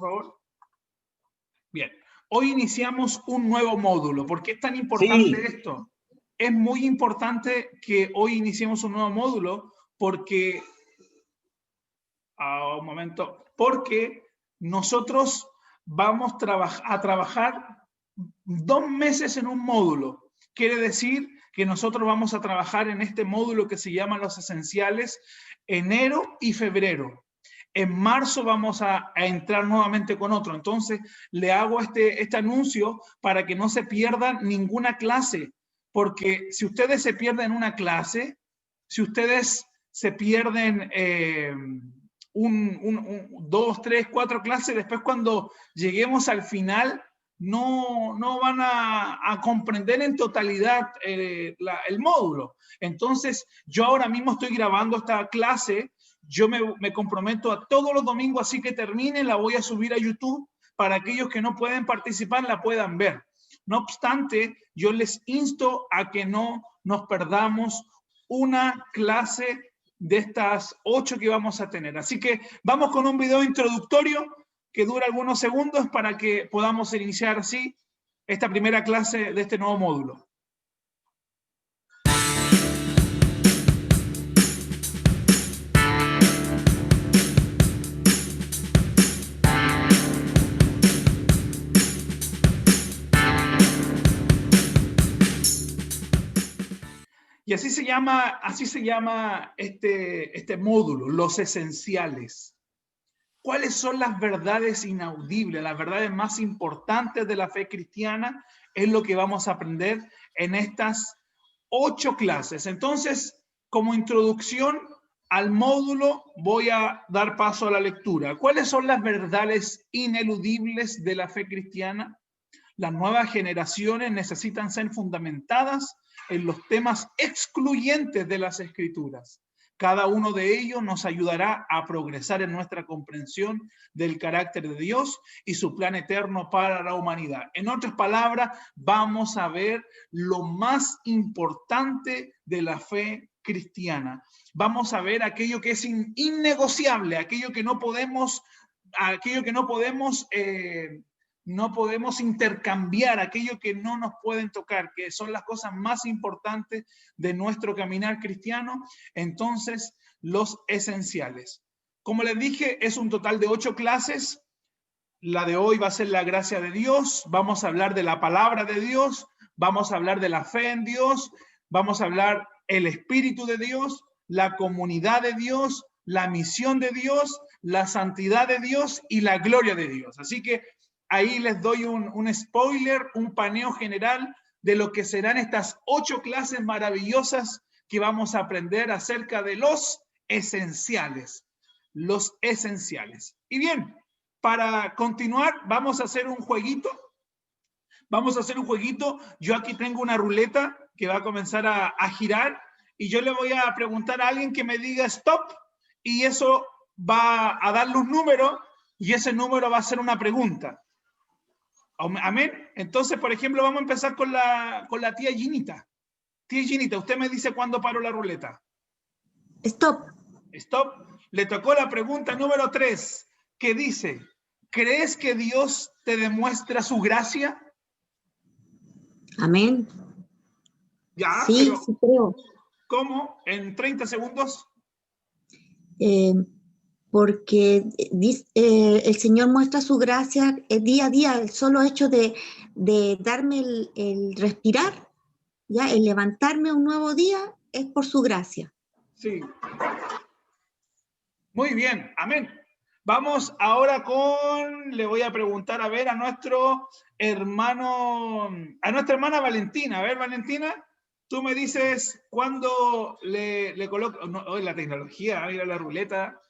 favor. Bien, hoy iniciamos un nuevo módulo. ¿Por qué es tan importante Sí. esto? Es muy importante que hoy iniciemos un nuevo módulo porque, un momento, porque nosotros vamos a trabajar 2 meses en un módulo. Quiere decir que nosotros vamos a trabajar en este módulo que se llama Los Esenciales, enero y febrero. En marzo vamos a entrar nuevamente con otro. Entonces, le hago este anuncio para que no se pierdan ninguna clase, porque si ustedes se pierden una clase, si ustedes se pierden 2, 3, 4 clases, después cuando lleguemos al final, no van a comprender en totalidad el módulo. Entonces, yo ahora mismo estoy grabando esta clase. Yo me comprometo a todos los domingos, así que termine, la voy a subir a YouTube para aquellos que no pueden participar, la puedan ver. No obstante, yo les insto a que no nos perdamos una clase de estas 8 que vamos a tener. Así que vamos con un video introductorio que dura algunos segundos para que podamos iniciar así esta primera clase de este nuevo módulo. Y así se llama este módulo, los esenciales. ¿Cuáles son las verdades inaudibles, las verdades más importantes de la fe cristiana? Es lo que vamos a aprender en estas 8 clases. Entonces, como introducción al módulo, voy a dar paso a la lectura. ¿Cuáles son las verdades ineludibles de la fe cristiana? Las nuevas generaciones necesitan ser fundamentadas en los temas excluyentes de las Escrituras. Cada uno de ellos nos ayudará a progresar en nuestra comprensión del carácter de Dios y su plan eterno para la humanidad. En otras palabras, vamos a ver lo más importante de la fe cristiana. Vamos a ver aquello que es innegociable, aquello que no podemos intercambiar, aquello que no nos pueden tocar, que son las cosas más importantes de nuestro caminar cristiano. Entonces, los esenciales. Como les dije, es un total de 8 clases. La de hoy va a ser la gracia de Dios. Vamos a hablar de la palabra de Dios. Vamos a hablar de la fe en Dios. Vamos a hablar el Espíritu de Dios, la comunidad de Dios, la misión de Dios, la santidad de Dios y la gloria de Dios. Así que ahí les doy un spoiler, un paneo general de lo que serán estas 8 clases maravillosas que vamos a aprender acerca de los esenciales. Los esenciales. Y bien, para continuar, vamos a hacer un jueguito. Yo aquí tengo una ruleta que va a comenzar a girar y yo le voy a preguntar a alguien que me diga stop y eso va a darle un número y ese número va a ser una pregunta. Amén. Entonces, por ejemplo, vamos a empezar con la tía Ginita. Tía Ginita, usted me dice cuándo paro la ruleta. Stop. Stop. Le tocó la pregunta número 3, que dice, ¿crees que Dios te demuestra su gracia? Amén. Ya, sí, pero sí creo. ¿cómo? ¿En 30 segundos? Porque el Señor muestra su gracia día a día. El solo hecho de darme el respirar, ya el levantarme un nuevo día, es por su gracia. Sí. Muy bien, amén. Vamos ahora le voy a preguntar a ver a nuestra hermana Valentina. A ver, Valentina, tú me dices cuándo le coloco, no, hoy la tecnología, mira la ruleta.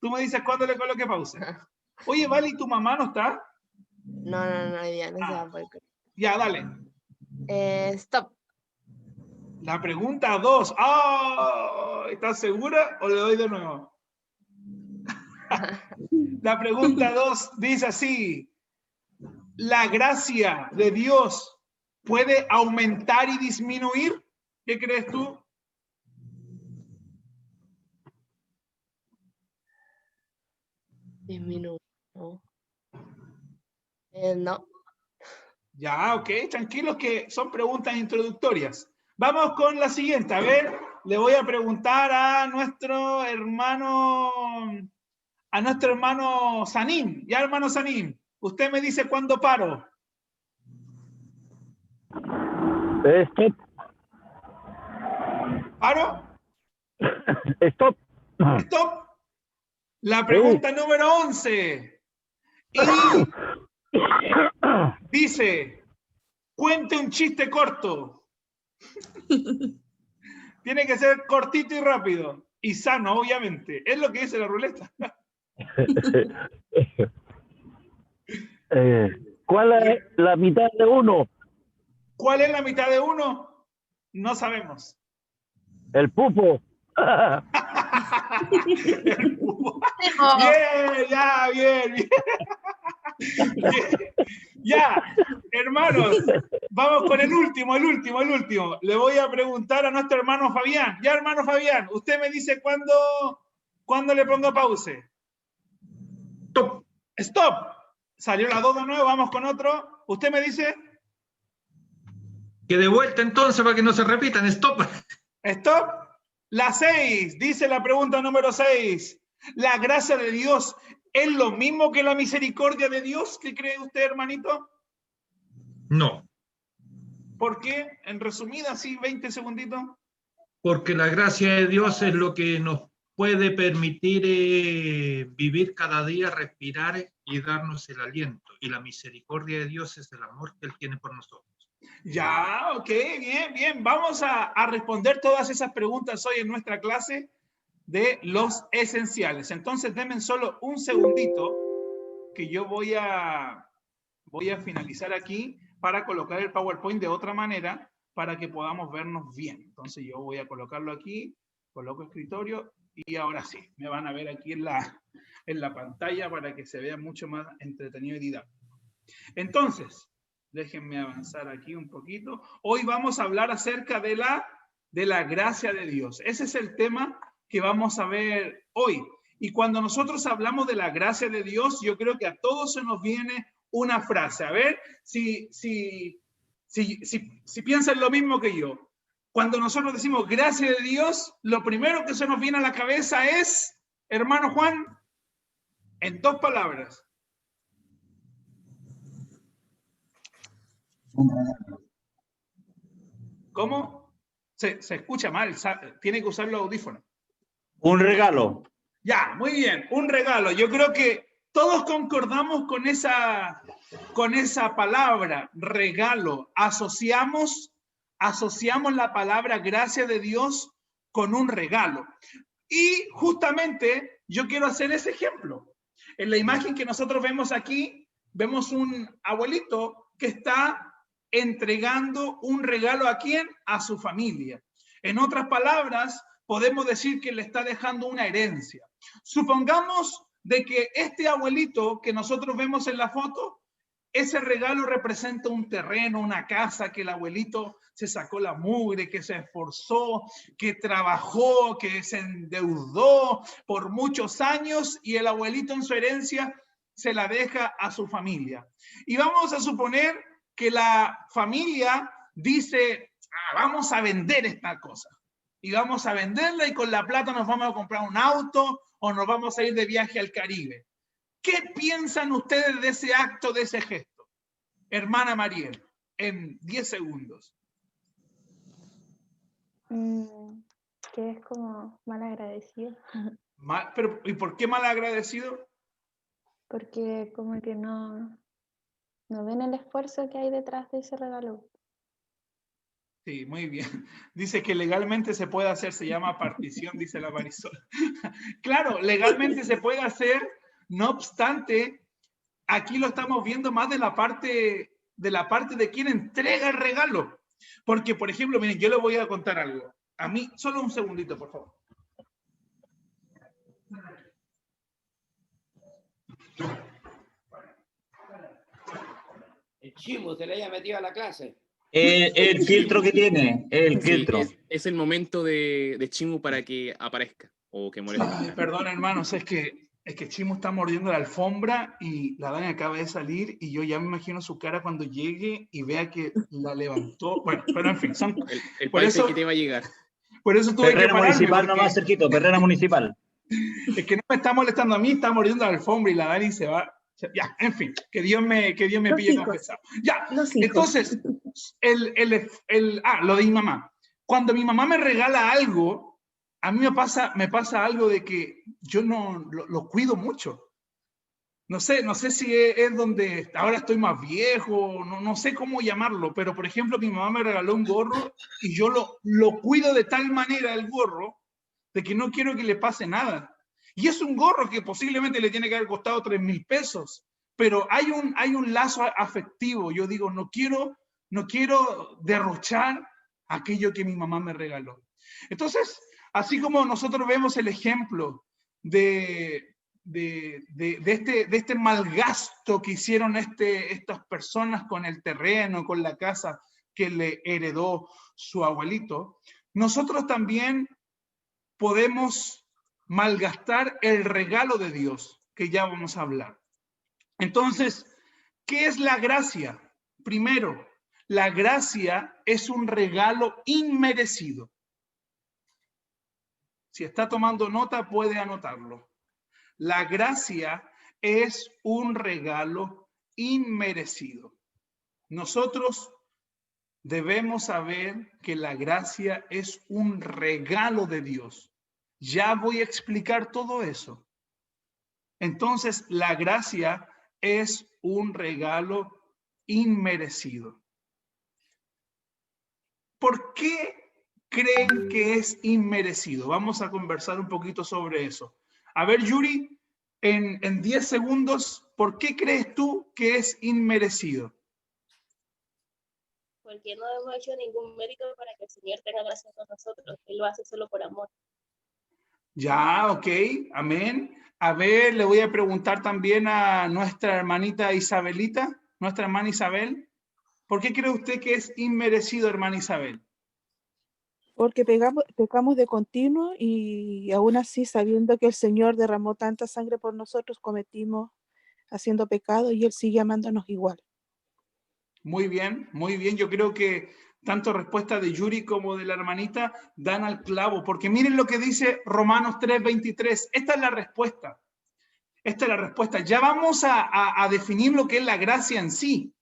Tú me dices cuándo le coloque pausa. Oye, Vale, ¿y tu mamá no está? No, ya no se va a poder. Ya, dale. Stop. La pregunta 2. ¡Oh! ¿Estás segura o le doy de nuevo? La pregunta 2 dice así. ¿La gracia de Dios puede aumentar y disminuir? ¿Qué crees tú? Disminuir. No. Ya, ok, tranquilos que son preguntas introductorias. Vamos con la siguiente. A ver, le voy a preguntar a nuestro hermano Sanín. Ya, hermano Sanín, usted me dice cuándo paro. Stop. ¿Paro? Stop. ¿Stop? La pregunta número 11. Y dice, cuente un chiste corto. Tiene que ser cortito y rápido. Y sano, obviamente. Es lo que dice la ruleta. ¿Cuál es la mitad de 1? ¿Cuál es la mitad de 1? No sabemos. El pupo. El pupo. Bien, ya, bien, bien. Bien. Ya, hermanos, vamos con el último. Le voy a preguntar a nuestro hermano Fabián. Ya, hermano Fabián, usted me dice cuándo le pongo pause. Stop. Stop. Salió la 2 de nuevo, vamos con otro. Usted me dice... Que de vuelta entonces para que no se repitan. Stop. Stop. La 6, dice la pregunta número 6. ¿La gracia de Dios es lo mismo que la misericordia de Dios? ¿Qué cree usted, hermanito? No, ¿Por qué? En resumida, sí, 20 segunditos. porque la gracia de Dios es lo que nos puede permitir vivir cada día, respirar y darnos el aliento. Y la misericordia de Dios es el amor que Él tiene por nosotros. Ya, ok, bien, bien. Vamos a responder todas esas preguntas hoy en nuestra clase de los esenciales. Entonces, denme solo un segundito que yo voy a finalizar aquí para colocar el PowerPoint de otra manera para que podamos vernos bien. Entonces, yo voy a colocarlo aquí, coloco escritorio y ahora sí, me van a ver aquí en la pantalla para que se vea mucho más entretenido y didáctico. Entonces, déjenme avanzar aquí un poquito. Hoy vamos a hablar acerca de la gracia de Dios. Ese es el tema que vamos a ver hoy. Y cuando nosotros hablamos de la gracia de Dios, yo creo que a todos se nos viene una frase. A ver si piensan lo mismo que yo. Cuando nosotros decimos gracia de Dios, lo primero que se nos viene a la cabeza es, hermano Juan, en 2 palabras. ¿Cómo? Se escucha mal, tiene que usar los audífonos. Un regalo. Ya, muy bien, un regalo. Yo creo que todos concordamos con esa palabra, regalo. Asociamos la palabra gracia de Dios con un regalo. Y justamente yo quiero hacer ese ejemplo. En la imagen que nosotros vemos aquí, vemos un abuelito que está entregando un regalo ¿a quién? A su familia. En otras palabras, podemos decir que le está dejando una herencia. Supongamos de que este abuelito que nosotros vemos en la foto, ese regalo representa un terreno, una casa que el abuelito se sacó la mugre, que se esforzó, que trabajó, que se endeudó por muchos años y el abuelito en su herencia se la deja a su familia. Y vamos a suponer que la familia dice, vamos a vender esta cosa. Y vamos a venderla y con la plata nos vamos a comprar un auto o nos vamos a ir de viaje al Caribe. ¿Qué piensan ustedes de ese acto, de ese gesto? Hermana Mariel, en 10 segundos. Que es como mal agradecido. Pero, ¿y por qué mal agradecido? Porque como que no ven el esfuerzo que hay detrás de ese regalo. Sí, muy bien. Dice que legalmente se puede hacer, se llama partición, dice la Marisol. Claro, legalmente se puede hacer, no obstante, aquí lo estamos viendo más de la parte de quien entrega el regalo. Porque, por ejemplo, miren, yo les voy a contar algo. A mí, solo un segundito, por favor. El chivo se le haya metido a la clase. El filtro que tiene, el Sí, filtro. es el momento de Chimu para que aparezca o que moleste. Ay, perdón, hermanos, es que Es que Chimo está mordiendo la alfombra y la Dani acaba de salir y yo ya me imagino su cara cuando llegue y vea que la levantó. Bueno, pero en fin, son, El por país eso, que te va a llegar. por eso tuve que Perrera pararme. Municipal Porque nomás cerquito, Perrera Municipal. es que no me está molestando a mí, está mordiendo la alfombra y la Dani se va. Ya, en fin, que Dios me Los pille hijos. confesado. Ya, Los hijos. entonces, lo de mi mamá. Cuando mi mamá me regala algo, a mí me pasa algo de que yo no lo cuido mucho. No sé si es donde ahora estoy más viejo, no sé cómo llamarlo, pero por ejemplo mi mamá me regaló un gorro y yo lo cuido de tal manera el gorro de que no quiero que le pase nada. Y es un gorro que posiblemente le tiene que haber costado 3.000 pesos, pero hay un lazo afectivo. Yo digo, no quiero derrochar aquello que mi mamá me regaló. Entonces, así como nosotros vemos el ejemplo de este malgasto que hicieron estas personas con el terreno, con la casa que le heredó su abuelito, nosotros también podemos malgastar el regalo de Dios, que ya vamos a hablar. Entonces, ¿qué es la gracia? Primero, la gracia es un regalo inmerecido. Si está tomando nota, puede anotarlo. La gracia es un regalo inmerecido. Nosotros debemos saber que la gracia es un regalo de Dios. Ya voy a explicar todo eso. Entonces, la gracia es un regalo inmerecido. ¿Por qué creen que es inmerecido? Vamos a conversar un poquito sobre eso. A ver, Yuri, en 10 segundos, ¿por qué crees tú que es inmerecido? Porque no hemos hecho ningún mérito para que el Señor tenga gracia con nosotros. Él lo hace solo por amor. Ya, ok, amén. A ver, le voy a preguntar también a nuestra hermanita Isabelita, nuestra hermana Isabel. ¿Por qué cree usted que es inmerecido, hermana Isabel? Porque pecamos de continuo y aún así, sabiendo que el Señor derramó tanta sangre por nosotros, cometimos haciendo pecado y Él sigue amándonos igual. Muy bien, muy bien. Yo creo que tanto respuesta de Yuri como de la hermanita dan al clavo, porque miren lo que dice Romanos 3:23. Esta es la respuesta. Esta es la respuesta. Ya vamos a definir lo que es la gracia en sí,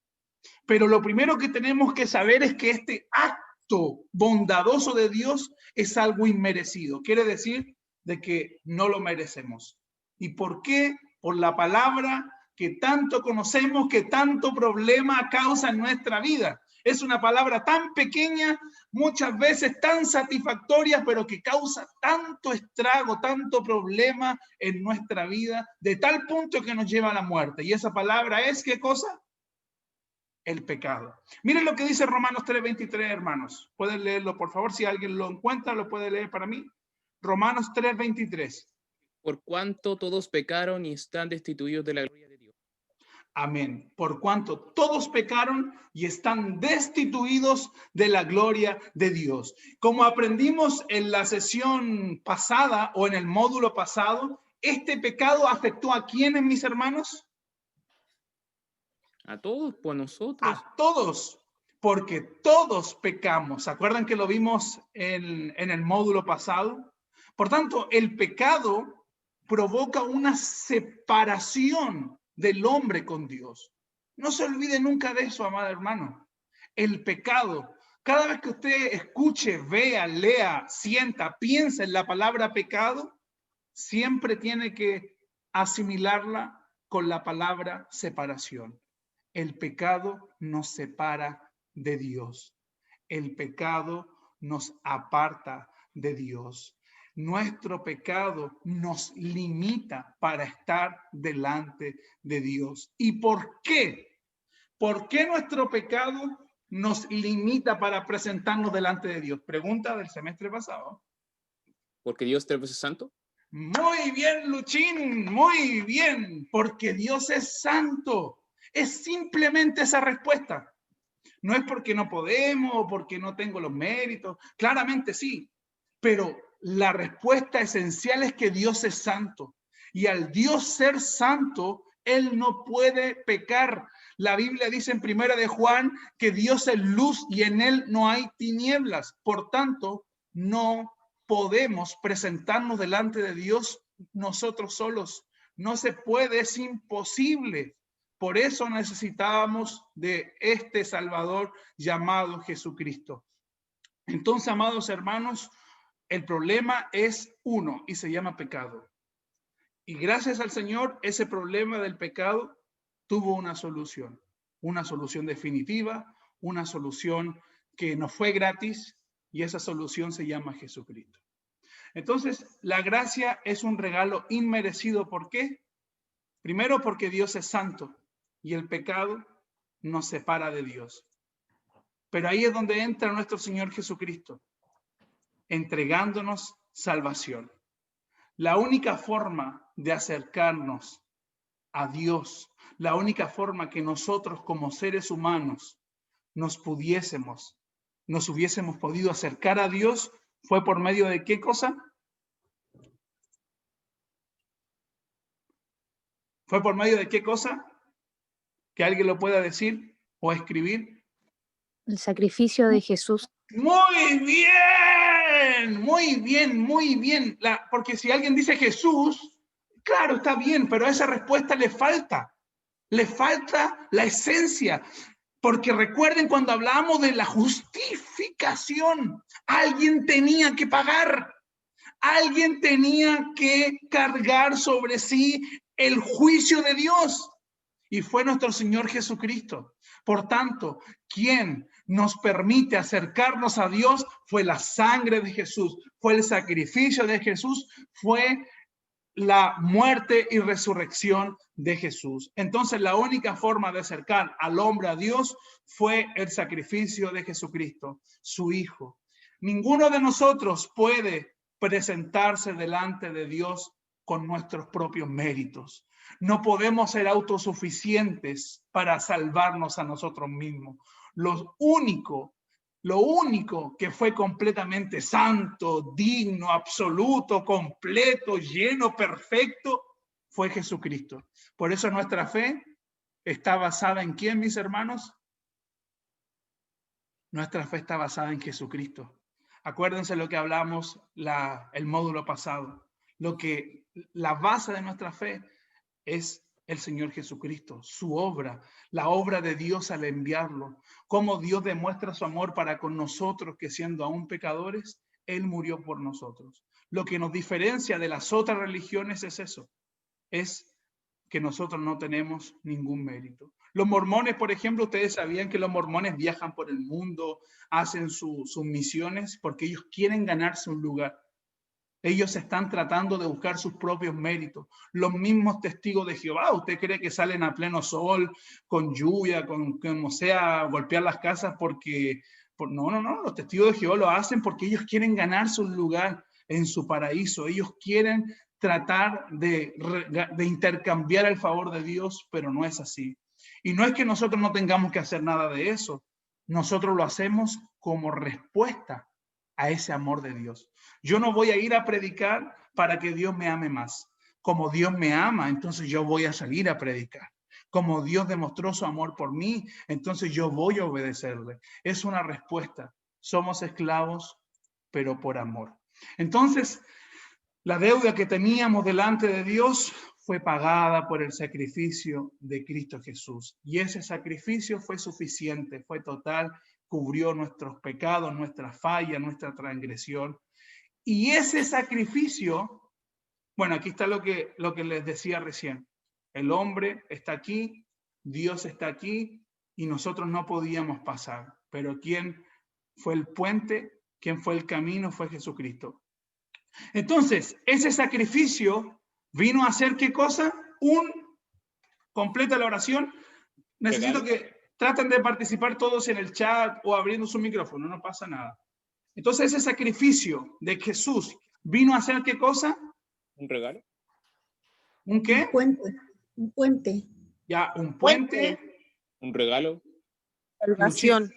pero lo primero que tenemos que saber es que este acto bondadoso de Dios es algo inmerecido. Quiere decir de que no lo merecemos. ¿Y por qué? Por la palabra que tanto conocemos, que tanto problema causa en nuestra vida. Es una palabra tan pequeña, muchas veces tan satisfactoria, pero que causa tanto estrago, tanto problema en nuestra vida, de tal punto que nos lleva a la muerte. Y esa palabra es, ¿qué cosa? El pecado. Miren lo que dice Romanos 3:23, hermanos. ¿Pueden leerlo, por favor? Si alguien lo encuentra, lo puede leer para mí. Romanos 3:23. Por cuanto todos pecaron y están destituidos de la gloria de Dios. Amén. Por cuanto todos pecaron y están destituidos de la gloria de Dios. Como aprendimos en la sesión pasada o en el módulo pasado, ¿este pecado afectó a quiénes, mis hermanos? A todos, por nosotros. A todos, porque todos pecamos. ¿Se acuerdan que lo vimos en el módulo pasado? Por tanto, el pecado provoca una separación del hombre con Dios. No se olvide nunca de eso, amado hermano. El pecado, cada vez que usted escuche, vea, lea, sienta, piensa en la palabra pecado, siempre tiene que asimilarla con la palabra separación. El pecado nos separa de Dios. El pecado nos aparta de Dios. Nuestro pecado nos limita para estar delante de Dios. ¿Y por qué? ¿Por qué nuestro pecado nos limita para presentarnos delante de Dios? Pregunta del semestre pasado. Porque Dios 3 veces santo. Muy bien, Luchín, muy bien. Porque Dios es santo. Es simplemente esa respuesta. No es porque no podemos o porque no tengo los méritos. Claramente sí. Pero la respuesta esencial es que Dios es santo. Y al Dios ser santo, Él no puede pecar. La Biblia dice en 1 de Juan que Dios es luz y en Él no hay tinieblas. Por tanto, no podemos presentarnos delante de Dios nosotros solos. No se puede, es imposible. Por eso necesitábamos de este Salvador llamado Jesucristo. Entonces, amados hermanos, el problema es uno y se llama pecado. Y gracias al Señor, ese problema del pecado tuvo una solución definitiva, una solución que no fue gratis, y esa solución se llama Jesucristo. Entonces, la gracia es un regalo inmerecido. ¿Por qué? Primero, porque Dios es santo y el pecado nos separa de Dios. Pero ahí es donde entra nuestro Señor Jesucristo, entregándonos salvación. La única forma de acercarnos a Dios, la única forma que nosotros como seres humanos nos hubiésemos podido acercar a Dios fue por medio de ¿qué cosa? ¿Fue por medio de qué cosa? ¿Que alguien lo pueda decir o escribir? El sacrificio de Jesús. Muy bien, muy bien, muy bien. Porque si alguien dice Jesús, claro, está bien, pero a esa respuesta le falta la esencia. Porque recuerden cuando hablamos de la justificación, alguien tenía que pagar, alguien tenía que cargar sobre sí el juicio de Dios, y fue nuestro Señor Jesucristo. Por tanto, quien nos permite acercarnos a Dios fue la sangre de Jesús, fue el sacrificio de Jesús, fue la muerte y resurrección de Jesús. Entonces, la única forma de acercar al hombre a Dios fue el sacrificio de Jesucristo, su Hijo. Ninguno de nosotros puede presentarse delante de Dios con nuestros propios méritos. No podemos ser autosuficientes para salvarnos a nosotros mismos. Lo único que fue completamente santo, digno, absoluto, completo, lleno, perfecto, fue Jesucristo. Por eso nuestra fe está basada en ¿quién, mis hermanos? Nuestra fe está basada en Jesucristo. Acuérdense lo que hablamos el módulo pasado. La base de nuestra fe es el Señor Jesucristo, su obra, la obra de Dios al enviarlo. Cómo Dios demuestra su amor para con nosotros, que siendo aún pecadores, Él murió por nosotros. Lo que nos diferencia de las otras religiones es eso, es que nosotros no tenemos ningún mérito. Los mormones, por ejemplo, ustedes sabían que los mormones viajan por el mundo, hacen sus misiones porque ellos quieren ganarse un lugar. Ellos están tratando de buscar sus propios méritos. Los mismos testigos de Jehová, ¿usted cree que salen a pleno sol, con lluvia, como sea, a golpear las casas no, los testigos de Jehová lo hacen porque ellos quieren ganarse un lugar en su paraíso. Ellos quieren tratar de intercambiar el favor de Dios, pero no es así. Y no es que nosotros no tengamos que hacer nada de eso. Nosotros lo hacemos como respuesta a ese amor de Dios. Yo no voy a ir a predicar para que Dios me ame más. Como Dios me ama, entonces yo voy a salir a predicar. Como Dios demostró su amor por mí, entonces yo voy a obedecerle. Es una respuesta. Somos esclavos, pero por amor. Entonces, la deuda que teníamos delante de Dios fue pagada por el sacrificio de Cristo Jesús. Y ese sacrificio fue suficiente, fue total, cubrió nuestros pecados, nuestra falla, nuestra transgresión. Y ese sacrificio, bueno, aquí está lo que les decía recién. El hombre está aquí, Dios está aquí, y nosotros no podíamos pasar. Pero ¿quién fue el puente? ¿Quién fue el camino? Fue Jesucristo. Entonces, ese sacrificio vino a hacer ¿qué cosa? Completa la oración. Necesito que traten de participar todos en el chat o abriendo su micrófono, no pasa nada. Entonces, ese sacrificio de Jesús vino a hacer ¿qué cosa? ¿Un regalo? ¿Un qué? Un puente. Ya, un puente. ¿Un regalo? Salvación.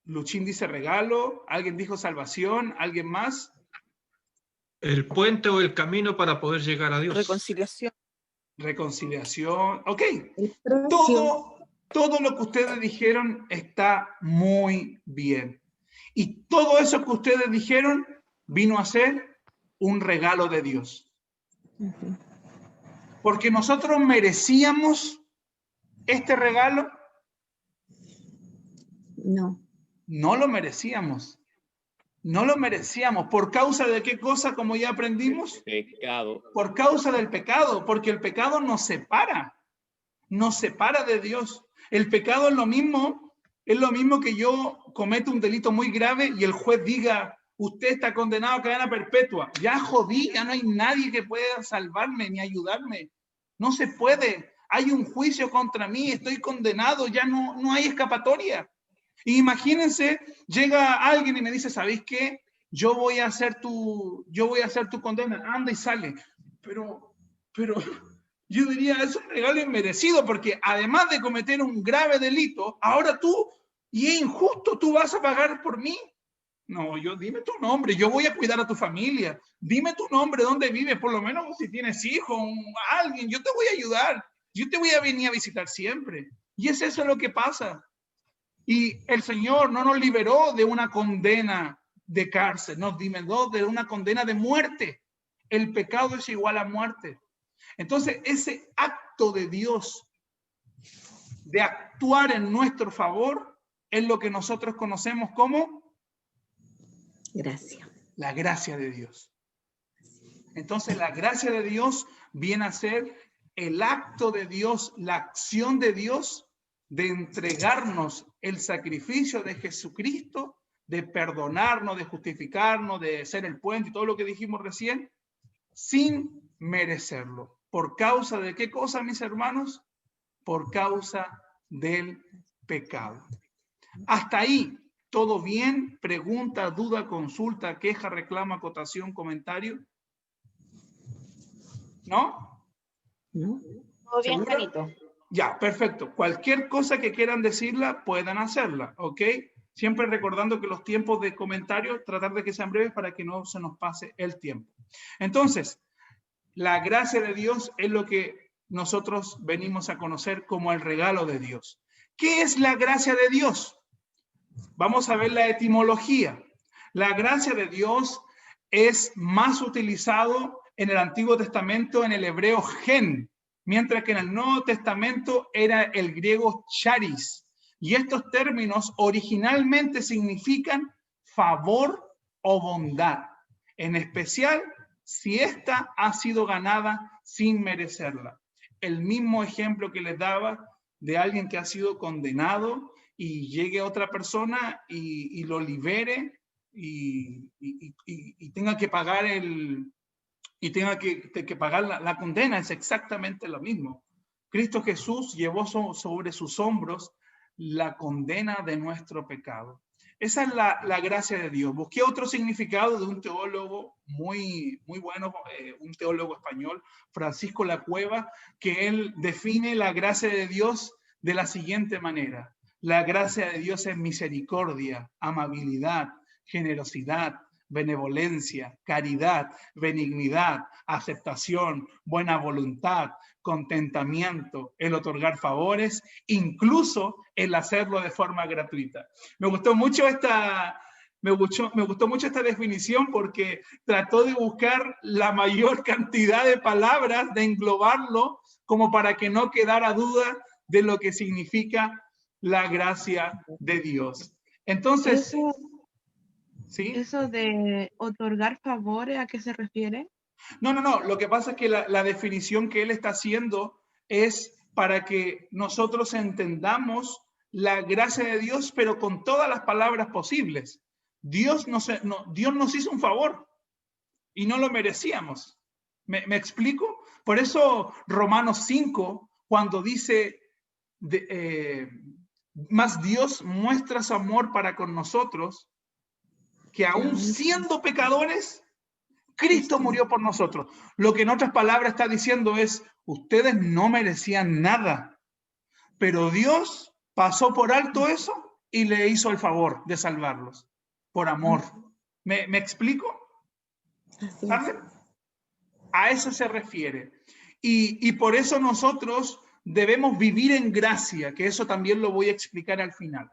Luchín dice regalo. ¿Alguien dijo salvación? ¿Alguien más? El puente o el camino para poder llegar a Dios. Reconciliación. Reconciliación. Ok. El precio. Todo lo que ustedes dijeron está muy bien. Y todo eso que ustedes dijeron vino a ser un regalo de Dios. Porque nosotros merecíamos este regalo. No. No lo merecíamos. No lo merecíamos. ¿Por causa de qué cosa, como ya aprendimos? Pecado. Por causa del pecado, porque el pecado nos separa de Dios. El pecado es lo mismo que yo cometo un delito muy grave y el juez diga, usted está condenado a cadena perpetua. Ya jodí, ya no hay nadie que pueda salvarme ni ayudarme. No se puede. Hay un juicio contra mí, estoy condenado, ya no hay escapatoria. Imagínense, llega alguien y me dice, ¿sabéis qué? Yo voy a hacer tu condena, anda y sale. Pero yo diría, es un regalo inmerecido, porque además de cometer un grave delito, ahora tú, y es injusto, tú vas a pagar por mí. No, dime tu nombre, yo voy a cuidar a tu familia. Dime tu nombre, dónde vives, por lo menos si tienes hijos, alguien, yo te voy a ayudar. Yo te voy a venir a visitar siempre. Y es eso lo que pasa. Y el Señor no nos liberó de una condena de cárcel, nos liberó de una condena de muerte. El pecado es igual a muerte. Entonces, ese acto de Dios de actuar en nuestro favor es lo que nosotros conocemos como gracia. La gracia de Dios. Entonces, la gracia de Dios viene a ser el acto de Dios, la acción de Dios de entregarnos el sacrificio de Jesucristo, de perdonarnos, de justificarnos, de ser el puente y todo lo que dijimos recién, sin merecerlo. ¿Por causa de qué cosa, mis hermanos? Por causa del pecado. Hasta ahí, ¿todo bien? Pregunta, duda, consulta, queja, reclama, acotación, comentario. ¿No? ¿No? Todo bien, ¿Segura? Janito. Ya, perfecto. Cualquier cosa que quieran decirla, puedan hacerla, ¿ok? Siempre recordando que los tiempos de comentarios, tratar de que sean breves para que no se nos pase el tiempo. Entonces, la gracia de Dios es lo que nosotros venimos a conocer como el regalo de Dios. ¿Qué es la gracia de Dios? Vamos a ver la etimología. La gracia de Dios es más utilizado en el Antiguo Testamento en el hebreo gen, mientras que en el Nuevo Testamento era el griego charis. Y estos términos originalmente significan favor o bondad, en especial si ésta ha sido ganada sin merecerla. El mismo ejemplo que les daba de alguien que ha sido condenado y llegue otra persona y lo libere y tenga que pagar pagar la condena, es exactamente lo mismo. Cristo Jesús llevó sobre sus hombros la condena de nuestro pecado. Esa es la gracia de Dios. Busqué otro significado de un teólogo muy bueno, un teólogo español, Francisco Lacueva, que él define la gracia de Dios de la siguiente manera. La gracia de Dios es misericordia, amabilidad, generosidad, benevolencia, caridad, benignidad, aceptación, buena voluntad, contentamiento, el otorgar favores, incluso el hacerlo de forma gratuita. Me gustó mucho esta definición porque trató de buscar la mayor cantidad de palabras, de englobarlo, como para que no quedara duda de lo que significa la gracia de Dios. Entonces, ¿sí? ¿Eso de otorgar favores, a qué se refiere? No. Lo que pasa es que la definición que él está haciendo es para que nosotros entendamos la gracia de Dios, pero con todas las palabras posibles. Dios nos hizo un favor y no lo merecíamos. ¿Me explico? Por eso Romanos 5, cuando dice, más Dios muestra su amor para con nosotros, que aún siendo pecadores, Cristo murió por nosotros. Lo que en otras palabras está diciendo es, ustedes no merecían nada, pero Dios pasó por alto eso y le hizo el favor de salvarlos, por amor. ¿Me explico? Así es. ¿Saben? A eso se refiere. Y por eso nosotros debemos vivir en gracia, que eso también lo voy a explicar al final.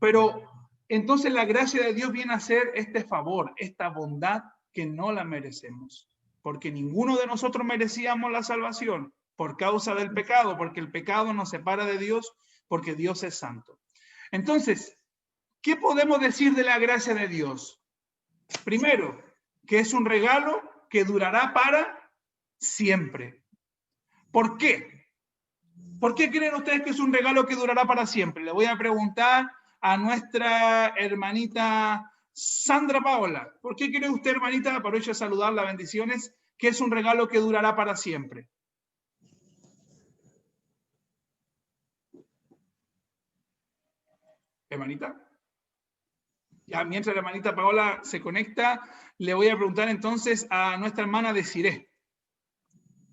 Pero entonces la gracia de Dios viene a ser este favor, esta bondad que no la merecemos. Porque ninguno de nosotros merecíamos la salvación por causa del pecado, porque el pecado nos separa de Dios, porque Dios es santo. Entonces, ¿qué podemos decir de la gracia de Dios? Primero, que es un regalo que durará para siempre. ¿Por qué? ¿Por qué creen ustedes que es un regalo que durará para siempre? Le voy a preguntar a nuestra hermanita Sandra Paola. ¿Por qué cree usted, hermanita, aprovecho de saludarla, bendiciones, que es un regalo que durará para siempre? Hermanita. Ya, mientras la hermanita Paola se conecta, le voy a preguntar entonces a nuestra hermana Desiree,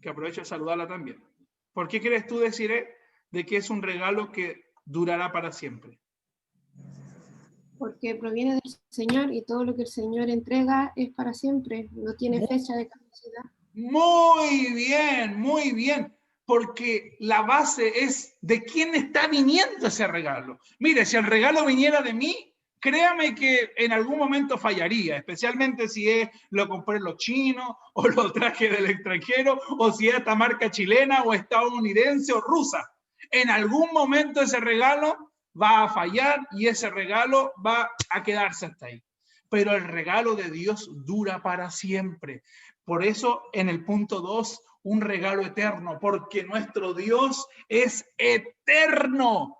que aprovecho de saludarla también. ¿Por qué crees tú, Desiree, de que es un regalo que durará para siempre? Porque proviene del Señor y todo lo que el Señor entrega es para siempre, no tiene fecha de caducidad. Muy bien, muy bien. Porque la base es de quién está viniendo ese regalo. Mire, si el regalo viniera de mí, créame que en algún momento fallaría, especialmente si lo compré en los chinos o lo traje del extranjero o si es esta marca chilena o estadounidense o rusa. En algún momento ese regalo va a fallar y ese regalo va a quedarse hasta ahí. Pero el regalo de Dios dura para siempre. Por eso en el punto 2, un regalo eterno, porque nuestro Dios es eterno.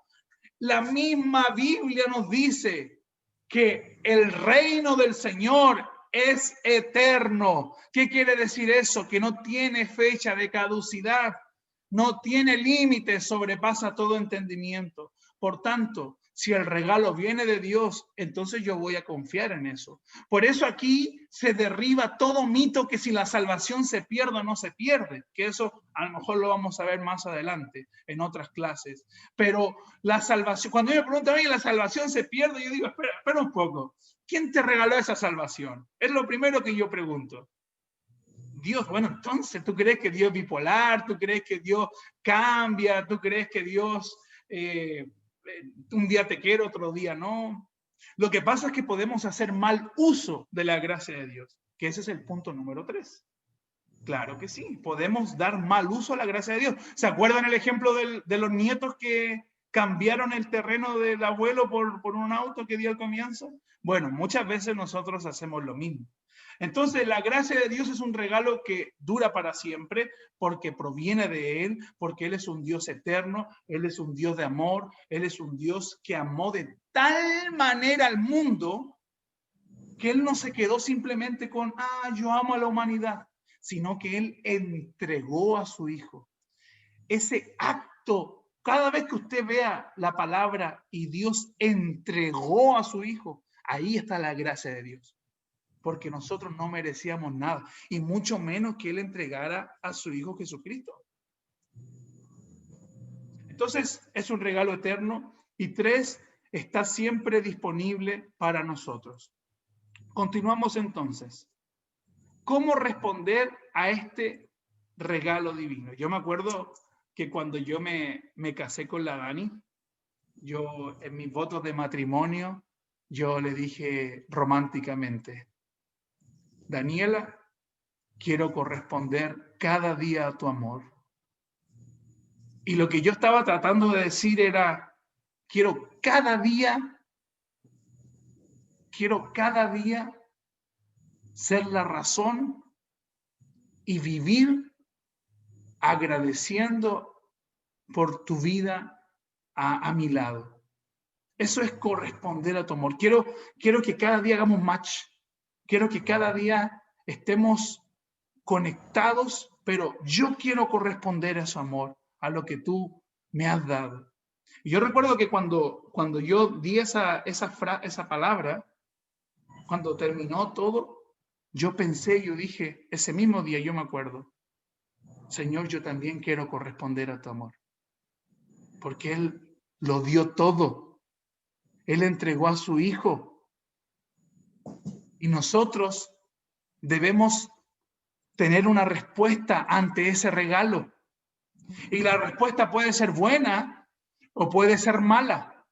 La misma Biblia nos dice que el reino del Señor es eterno. ¿Qué quiere decir eso? Que no tiene fecha de caducidad, no tiene límites, sobrepasa todo entendimiento. Por tanto, si el regalo viene de Dios, entonces yo voy a confiar en eso. Por eso aquí se derriba todo mito que si la salvación se pierde o no se pierde, que eso a lo mejor lo vamos a ver más adelante en otras clases. Pero la salvación, cuando yo me pregunto, oye, ¿la salvación se pierde? Yo digo, espera un poco, ¿quién te regaló esa salvación? Es lo primero que yo pregunto. Dios, bueno, entonces, ¿tú crees que Dios es bipolar? ¿Tú crees que Dios cambia? ¿Tú crees que Dios... un día te quiero, otro día no? Lo que pasa es que podemos hacer mal uso de la gracia de Dios, que ese es el punto número 3. Claro que sí, podemos dar mal uso a la gracia de Dios. ¿Se acuerdan el ejemplo de los nietos que cambiaron el terreno del abuelo por un auto que dio al comienzo? Bueno, muchas veces nosotros hacemos lo mismo. Entonces, la gracia de Dios es un regalo que dura para siempre porque proviene de Él, porque Él es un Dios eterno, Él es un Dios de amor, Él es un Dios que amó de tal manera al mundo que Él no se quedó simplemente con, yo amo a la humanidad, sino que Él entregó a su Hijo. Ese acto, cada vez que usted vea la palabra y Dios entregó a su Hijo, ahí está la gracia de Dios. Porque nosotros no merecíamos nada, y mucho menos que Él entregara a su Hijo Jesucristo. Entonces, es un regalo eterno, y 3, está siempre disponible para nosotros. Continuamos entonces. ¿Cómo responder a este regalo divino? Yo me acuerdo que cuando yo me casé con la Dani, yo en mis votos de matrimonio, yo le dije románticamente, Daniela, quiero corresponder cada día a tu amor. Y lo que yo estaba tratando de decir era, quiero cada día ser la razón y vivir agradeciendo por tu vida a mi lado. Eso es corresponder a tu amor. Quiero que cada día hagamos match. Quiero que cada día estemos conectados, pero yo quiero corresponder a su amor, a lo que tú me has dado. Y yo recuerdo que cuando yo di esa palabra, cuando terminó todo, yo pensé, yo dije, ese mismo día yo me acuerdo, Señor, yo también quiero corresponder a tu amor. Porque Él lo dio todo. Él entregó a su Hijo. Y nosotros debemos tener una respuesta ante ese regalo. Y la respuesta puede ser buena o puede ser mala.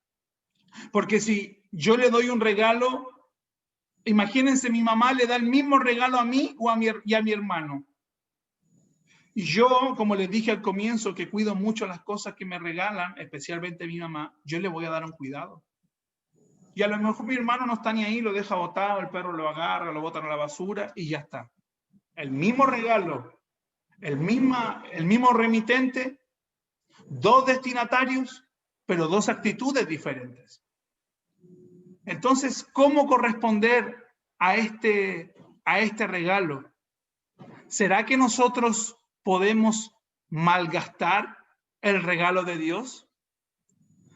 Porque si yo le doy un regalo, imagínense, mi mamá le da el mismo regalo a mí y a mi hermano. Y yo, como les dije al comienzo, que cuido mucho las cosas que me regalan, especialmente mi mamá, yo le voy a dar un cuidado. Y a lo mejor mi hermano no está ni ahí, lo deja botado, el perro lo agarra, lo botan a la basura y ya está. El mismo regalo, el mismo remitente, dos destinatarios, pero dos actitudes diferentes. Entonces, ¿cómo corresponder a este regalo? ¿Será que nosotros podemos malgastar el regalo de Dios?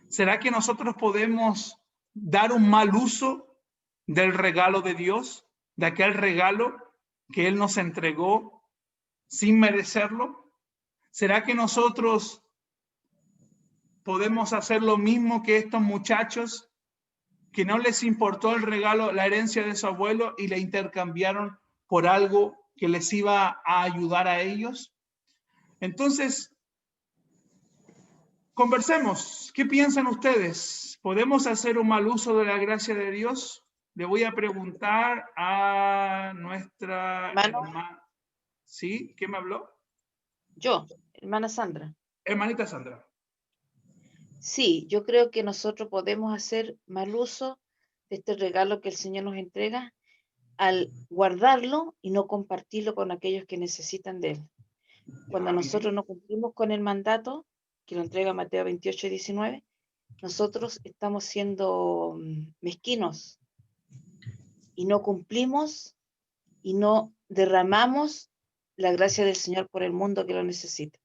¿Será que nosotros podemos dar un mal uso del regalo de Dios, de aquel regalo que Él nos entregó sin merecerlo? ¿Será que nosotros podemos hacer lo mismo que estos muchachos que no les importó el regalo, la herencia de su abuelo y la intercambiaron por algo que les iba a ayudar a ellos? Entonces, conversemos. ¿Qué piensan ustedes? ¿Podemos hacer un mal uso de la gracia de Dios? Le voy a preguntar a nuestra hermana. ¿Sí? ¿Quién me habló? Yo, hermana Sandra. Hermanita Sandra. Sí, yo creo que nosotros podemos hacer mal uso de este regalo que el Señor nos entrega al guardarlo y no compartirlo con aquellos que necesitan de él. Cuando nosotros no cumplimos con el mandato que lo entrega Mateo 28:19, nosotros estamos siendo mezquinos y no cumplimos y no derramamos la gracia del Señor por el mundo que lo necesita.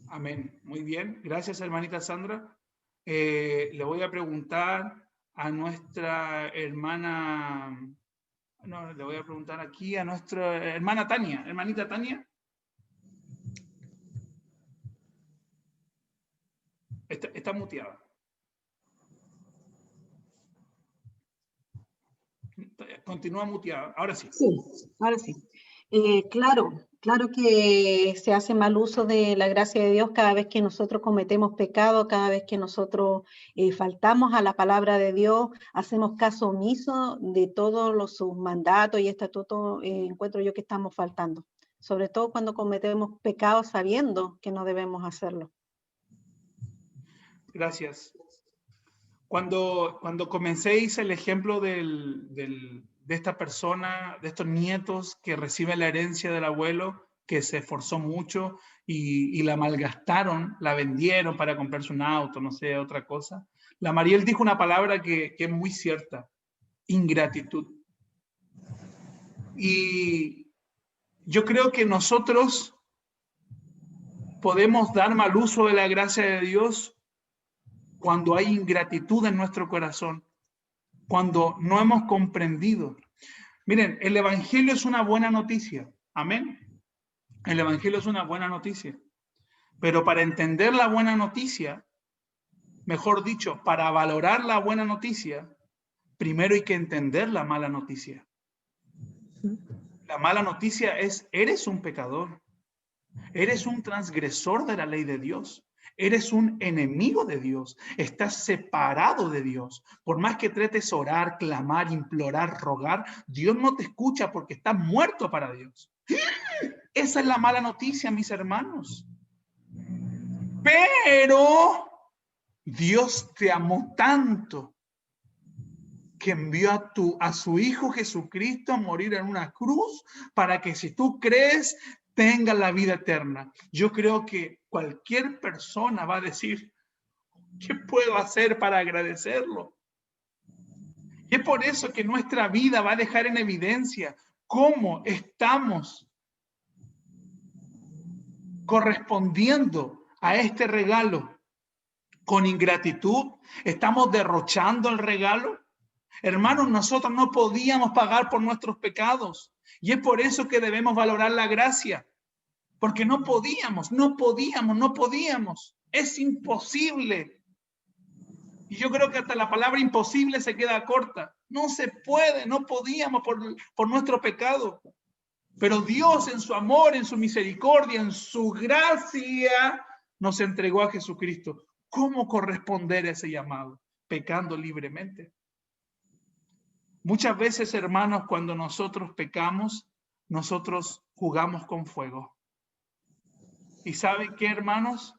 Amén. Muy bien. Gracias, hermanita Sandra. Le voy a preguntar a nuestra hermana, no, le voy a preguntar aquí a nuestra hermana Tania. Hermanita Tania. Está muteada. Continúa muteada. Ahora sí. Sí, ahora sí. Claro que se hace mal uso de la gracia de Dios cada vez que nosotros cometemos pecado, cada vez que nosotros faltamos a la palabra de Dios, hacemos caso omiso de todos sus mandatos y estatutos, encuentro yo que estamos faltando. Sobre todo cuando cometemos pecados sabiendo que no debemos hacerlo. Gracias. Cuando comencé hice el ejemplo de esta persona, de estos nietos que reciben la herencia del abuelo, que se esforzó mucho y la malgastaron, la vendieron para comprarse un auto, no sé, otra cosa. La Mariel dijo una palabra que es muy cierta: ingratitud. Y yo creo que nosotros podemos dar mal uso de la gracia de Dios cuando hay ingratitud en nuestro corazón, cuando no hemos comprendido. Miren, el Evangelio es una buena noticia. Amén. El Evangelio es una buena noticia. Pero para entender la buena noticia, mejor dicho, para valorar la buena noticia, primero hay que entender la mala noticia. La mala noticia es: eres un pecador. Eres un transgresor de la ley de Dios. Eres un enemigo de Dios. Estás separado de Dios. Por más que trates orar, clamar, implorar, rogar, Dios no te escucha porque estás muerto para Dios. Esa es la mala noticia, mis hermanos. Pero Dios te amó tanto que envió a su Hijo Jesucristo a morir en una cruz para que, si tú crees, tengan la vida eterna. Yo creo que cualquier persona va a decir: ¿qué puedo hacer para agradecerlo? Y es por eso que nuestra vida va a dejar en evidencia cómo estamos correspondiendo a este regalo. Con ingratitud, estamos derrochando el regalo. Hermanos, nosotros no podíamos pagar por nuestros pecados. Y es por eso que debemos valorar la gracia. Porque no podíamos. Es imposible. Y yo creo que hasta la palabra imposible se queda corta. No se puede, no podíamos por nuestro pecado. Pero Dios en su amor, en su misericordia, en su gracia, nos entregó a Jesucristo. ¿Cómo corresponder a ese llamado? Pecando libremente. Muchas veces, hermanos, cuando nosotros pecamos, nosotros jugamos con fuego. ¿Y saben qué, hermanos?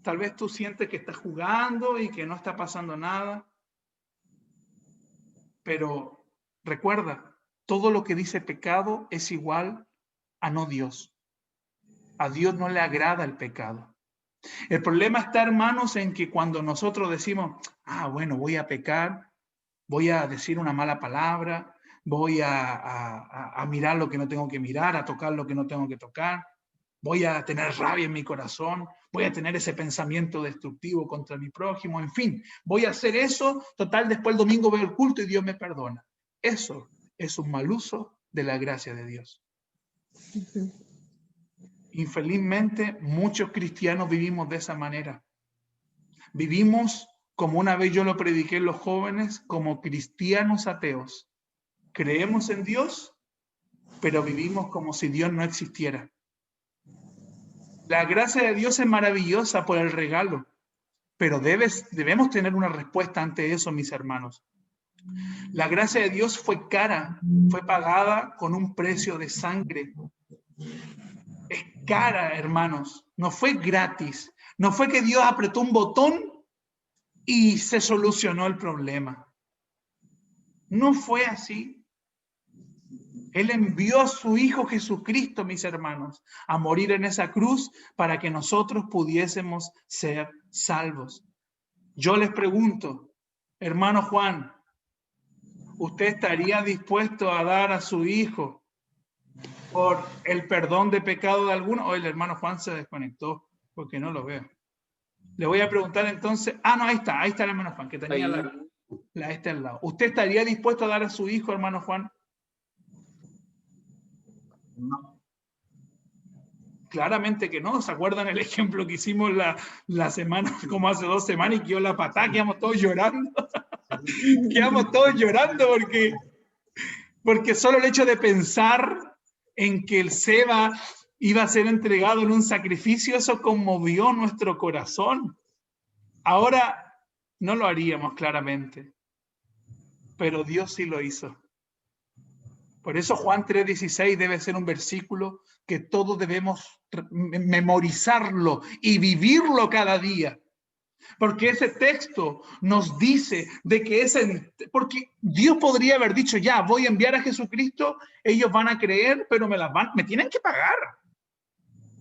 Tal vez tú sientes que estás jugando y que no está pasando nada. Pero recuerda, todo lo que dice pecado es igual a no Dios. A Dios no le agrada el pecado. El problema está, hermanos, en que cuando nosotros decimos, bueno, voy a pecar, voy a decir una mala palabra, voy a mirar lo que no tengo que mirar, a tocar lo que no tengo que tocar, voy a tener rabia en mi corazón, voy a tener ese pensamiento destructivo contra mi prójimo, en fin, voy a hacer eso, total, después el domingo veo el culto y Dios me perdona. Eso es un mal uso de la gracia de Dios. Infelizmente, muchos cristianos vivimos de esa manera. Vivimos, como una vez yo lo prediqué en los jóvenes, como cristianos ateos. Creemos en Dios, pero vivimos como si Dios no existiera. La gracia de Dios es maravillosa por el regalo, pero debemos tener una respuesta ante eso, mis hermanos. La gracia de Dios fue cara, fue pagada con un precio de sangre. Es cara, hermanos, no fue gratis. No fue que Dios apretó un botón y se solucionó el problema. No fue así. Él envió a su Hijo Jesucristo, mis hermanos, a morir en esa cruz para que nosotros pudiésemos ser salvos. Yo les pregunto, hermano Juan, ¿usted estaría dispuesto a dar a su hijo por el perdón de pecado de alguno? O el hermano Juan se desconectó porque no lo veo. Le voy a preguntar entonces. No, ahí está el hermano Juan, que tenía la este al lado. ¿Usted estaría dispuesto a dar a su hijo, hermano Juan? No. Claramente que no. ¿Se acuerdan el ejemplo que hicimos la semana, como hace 2 semanas, y que yo la patada, quedamos todos llorando? Quedamos todos llorando porque solo el hecho de pensar en que el Seba iba a ser entregado en un sacrificio, eso conmovió nuestro corazón. Ahora no lo haríamos claramente, pero Dios sí lo hizo. Por eso Juan 3:16 debe ser un versículo que todos debemos memorizarlo y vivirlo cada día. Porque ese texto nos dice de que porque Dios podría haber dicho, ya, voy a enviar a Jesucristo, ellos van a creer, pero me tienen que pagar.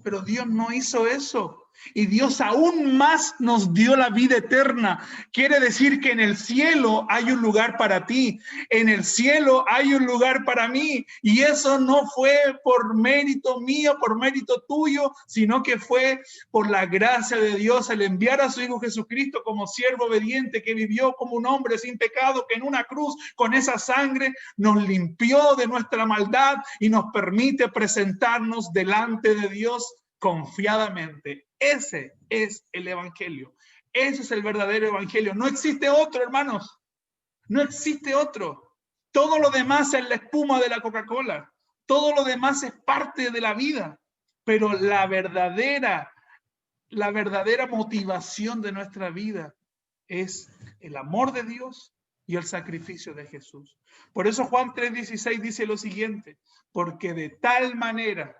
Pero Dios no hizo eso. Y Dios aún más nos dio la vida eterna. Quiere decir que en el cielo hay un lugar para ti. En el cielo hay un lugar para mí. Y eso no fue por mérito mío, por mérito tuyo, sino que fue por la gracia de Dios al enviar a su Hijo Jesucristo como siervo obediente que vivió como un hombre sin pecado, que en una cruz con esa sangre nos limpió de nuestra maldad y nos permite presentarnos delante de Dios confiadamente. Ese es el evangelio. Ese es el verdadero evangelio. No existe otro, hermanos. No existe otro. Todo lo demás es la espuma de la Coca-Cola. Todo lo demás es parte de la vida. Pero la verdadera motivación de nuestra vida es el amor de Dios y el sacrificio de Jesús. Por eso Juan 3:16 dice lo siguiente: porque de tal manera,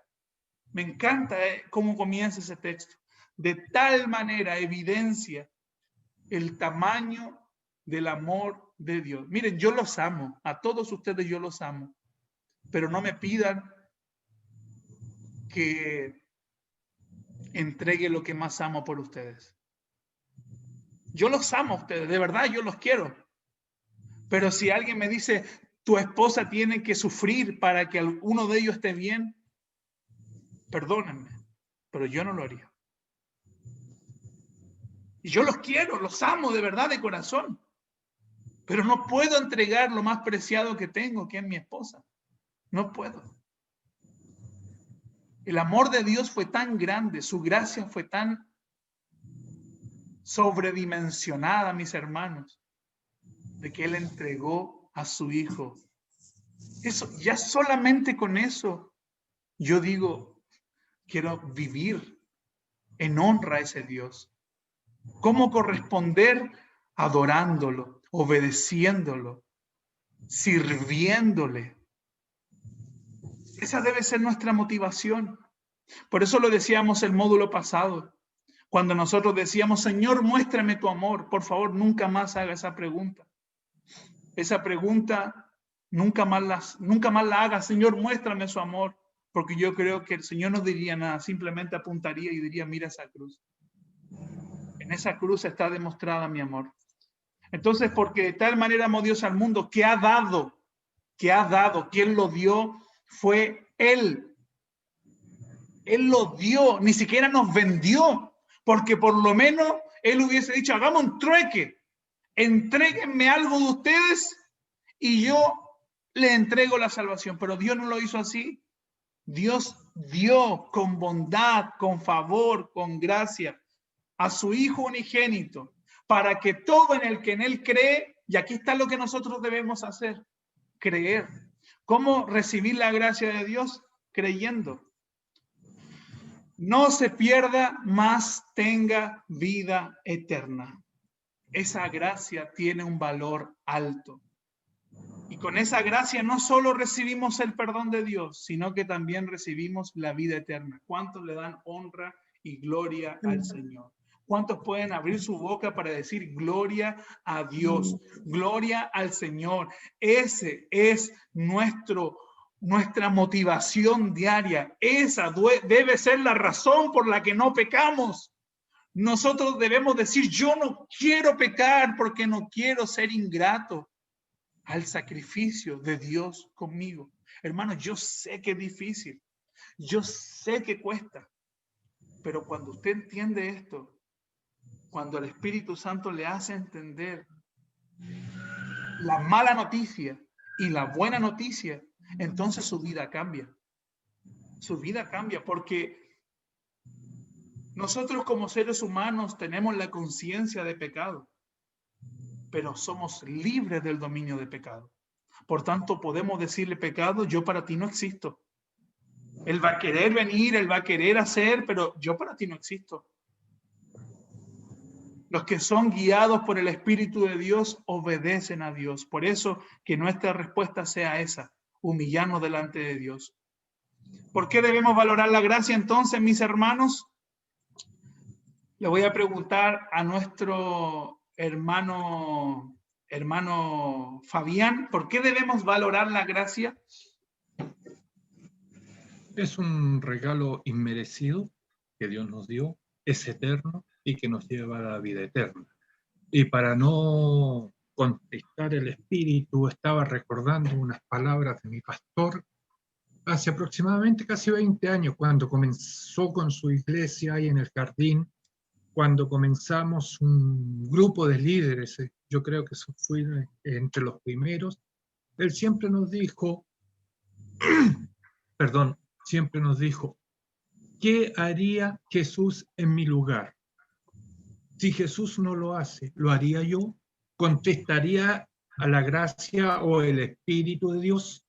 me encanta cómo comienza ese texto, de tal manera evidencia el tamaño del amor de Dios. Miren, yo los amo, a todos ustedes yo los amo, pero no me pidan que entregue lo que más amo por ustedes. Yo los amo a ustedes, de verdad, yo los quiero. Pero si alguien me dice, tu esposa tiene que sufrir para que uno de ellos esté bien, perdónenme, pero yo no lo haría. Y yo los quiero, los amo de verdad, de corazón. Pero no puedo entregar lo más preciado que tengo, que es mi esposa. No puedo. El amor de Dios fue tan grande, su gracia fue tan sobredimensionada, mis hermanos, de que Él entregó a su Hijo. Eso, ya solamente con eso, yo digo, quiero vivir en honra a ese Dios. ¿Cómo corresponder? Adorándolo, obedeciéndolo, sirviéndole. Esa debe ser nuestra motivación. Por eso lo decíamos el módulo pasado. Cuando nosotros decíamos, Señor, muéstrame tu amor, por favor, nunca más haga esa pregunta. Esa pregunta, nunca más la haga, Señor, muéstrame su amor, porque yo creo que el Señor no diría nada, simplemente apuntaría y diría, mira esa cruz. En esa cruz está demostrada mi amor. Entonces, porque de tal manera amó Dios al mundo, que ha dado, quien lo dio fue Él. Él lo dio, ni siquiera nos vendió, porque por lo menos Él hubiese dicho, hagamos un trueque, entréguenme algo de ustedes y yo le entrego la salvación. Pero Dios no lo hizo así. Dios dio con bondad, con favor, con gracia a su Hijo unigénito, para que todo en Él cree, y aquí está lo que nosotros debemos hacer, creer. ¿Cómo recibir la gracia de Dios? Creyendo. No se pierda, mas tenga vida eterna. Esa gracia tiene un valor alto. Y con esa gracia no solo recibimos el perdón de Dios, sino que también recibimos la vida eterna. ¿Cuántos le dan honra y gloria al Señor? ¿Cuántos pueden abrir su boca para decir gloria a Dios, gloria al Señor? Ese es nuestra motivación diaria. Esa debe ser la razón por la que no pecamos. Nosotros debemos decir, yo no quiero pecar porque no quiero ser ingrato al sacrificio de Dios conmigo. Hermanos, yo sé que es difícil, yo sé que cuesta, pero cuando usted entiende esto, cuando el Espíritu Santo le hace entender la mala noticia y la buena noticia, entonces su vida cambia. Su vida cambia porque nosotros como seres humanos tenemos la conciencia de pecado, pero somos libres del dominio de pecado. Por tanto, podemos decirle pecado, yo para ti no existo. Él va a querer venir, él va a querer hacer, pero yo para ti no existo. Los que son guiados por el Espíritu de Dios obedecen a Dios. Por eso que nuestra respuesta sea esa, humillarnos delante de Dios. ¿Por qué debemos valorar la gracia entonces, mis hermanos? Le voy a preguntar a nuestro hermano Fabián, ¿por qué debemos valorar la gracia? Es un regalo inmerecido que Dios nos dio, es eterno y que nos lleva a la vida eterna. Y para no contestar el espíritu, estaba recordando unas palabras de mi pastor hace aproximadamente casi 20 años, cuando comenzó con su iglesia ahí en el jardín, cuando comenzamos un grupo de líderes, yo creo que eso fue entre los primeros. Él siempre nos dijo, siempre nos dijo, ¿qué haría Jesús en mi lugar? Si Jesús no lo hace, ¿lo haría yo? ¿Contestaría a la gracia o el Espíritu de Dios?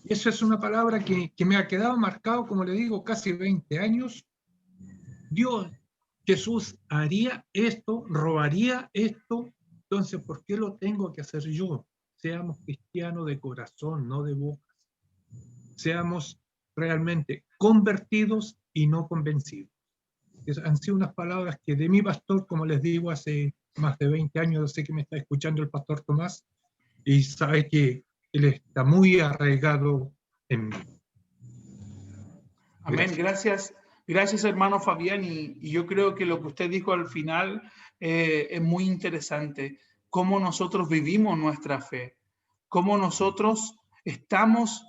Y eso es una palabra que me ha quedado marcado, como le digo, casi 20 años. Jesús haría esto, robaría esto, entonces, ¿por qué lo tengo que hacer yo? Seamos cristianos de corazón, no de bocas. Seamos realmente convertidos y no convencidos. Han sido unas palabras que de mi pastor, como les digo, hace más de 20 años, sé que me está escuchando el pastor Tomás, y sabe que él está muy arraigado en mí. Amén, gracias hermano Fabián, y yo creo que lo que usted dijo al final es muy interesante, cómo nosotros vivimos nuestra fe, cómo nosotros estamos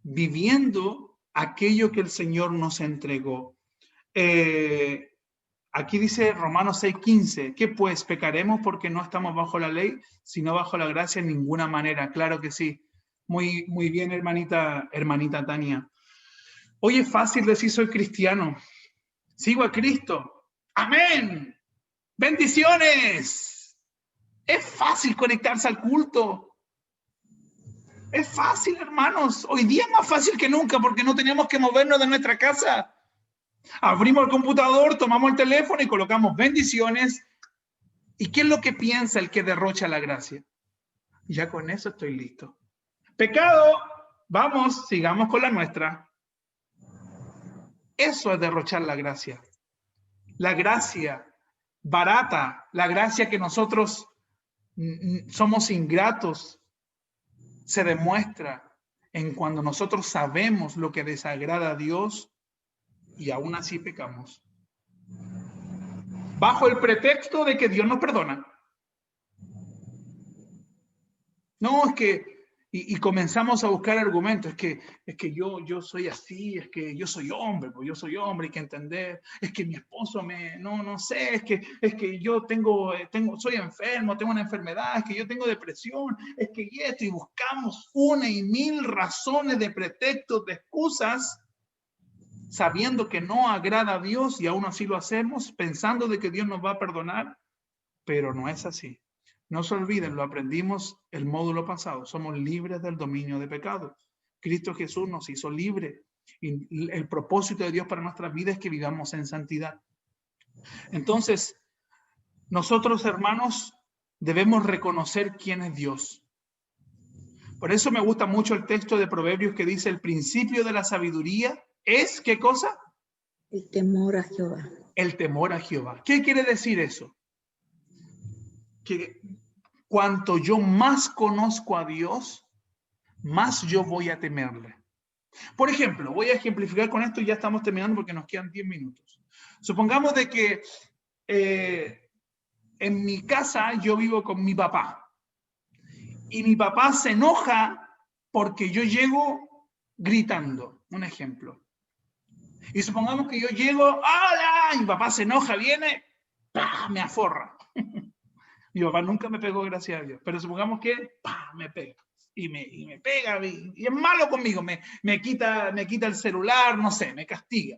viviendo aquello que el Señor nos entregó. Aquí dice Romanos 6:15, ¿qué pues? ¿Pecaremos porque no estamos bajo la ley, sino bajo la gracia? En ninguna manera, claro que sí. Muy, muy bien, hermanita Tania. Hoy es fácil decir soy cristiano, sigo a Cristo. ¡Amén! ¡Bendiciones! Es fácil conectarse al culto. Es fácil, hermanos. Hoy día es más fácil que nunca porque no tenemos que movernos de nuestra casa. Abrimos el computador, tomamos el teléfono y colocamos bendiciones. ¿Y qué es lo que piensa el que derrocha la gracia? Ya con eso estoy listo. Pecado, vamos, sigamos con la nuestra. Eso es derrochar la gracia. La gracia barata, la gracia que nosotros somos ingratos, se demuestra en cuando nosotros sabemos lo que desagrada a Dios y aún así pecamos. Bajo el pretexto de que Dios nos perdona. No, es que, y comenzamos a buscar argumentos, es que yo soy así, es que yo soy hombre, pues yo soy hombre, hay que entender, es que mi esposo no sé, es que yo soy enfermo, tengo una enfermedad, es que yo tengo depresión, es que esto, y buscamos una y mil razones de pretextos, de excusas, sabiendo que no agrada a Dios y aún así lo hacemos, pensando de que Dios nos va a perdonar, pero no es así. No se olviden, lo aprendimos el módulo pasado, somos libres del dominio de pecado. Cristo Jesús nos hizo libres y el propósito de Dios para nuestras vidas es que vivamos en santidad. Entonces, nosotros, hermanos, debemos reconocer quién es Dios. Por eso me gusta mucho el texto de Proverbios que dice: el principio de la sabiduría es, ¿qué cosa? El temor a Jehová. El temor a Jehová. ¿Qué quiere decir eso? Que cuanto yo más conozco a Dios, más yo voy a temerle. Por ejemplo, voy a ejemplificar con esto y ya estamos terminando porque nos quedan 10 minutos. Supongamos de que en mi casa yo vivo con mi papá y mi papá se enoja porque yo llego gritando, un ejemplo. Y supongamos que yo llego, ¡hola! Y mi papá se enoja, viene, ¡pah! Me aforra. Mi papá nunca me pegó, gracias a Dios, pero supongamos que ¡pah! Me pega. Y me pega, y es malo conmigo, me quita el celular, no sé, me castiga.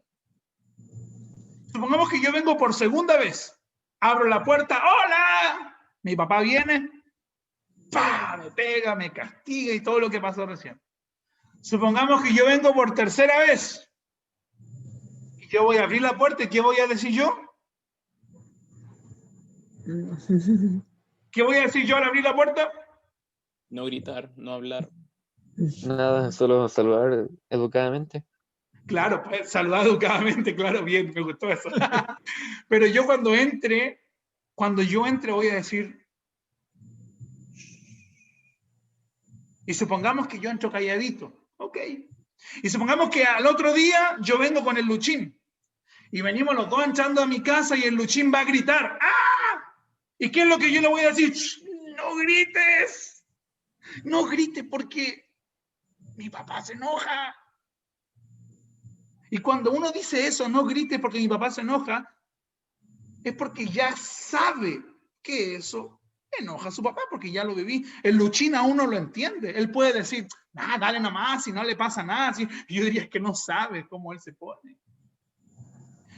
Supongamos que yo vengo por segunda vez, abro la puerta, ¡hola! Mi papá viene, ¡pah! Me pega, me castiga y todo lo que pasó recién. Supongamos que yo vengo por tercera vez, y yo voy a abrir la puerta, ¿y qué voy a decir yo? ¿Qué voy a decir yo al abrir la puerta? No gritar, no hablar. Nada, solo saludar educadamente. Claro, pues saludar educadamente, claro, bien, me gustó eso. Pero yo cuando yo entre voy a decir, y supongamos que yo entro calladito, ok. Y supongamos que al otro día yo vengo con el Luchín, y venimos los dos entrando a mi casa y el Luchín va a gritar, ¡ah! ¿Y qué es lo que yo le voy a decir? ¡No grites! No grites porque mi papá se enoja. Y cuando uno dice eso, no grites porque mi papá se enoja, es porque ya sabe que eso enoja a su papá, porque ya lo viví. El Luchín aún no lo entiende. Él puede decir, dale nomás, si no le pasa nada. Y yo diría que no sabe cómo él se pone.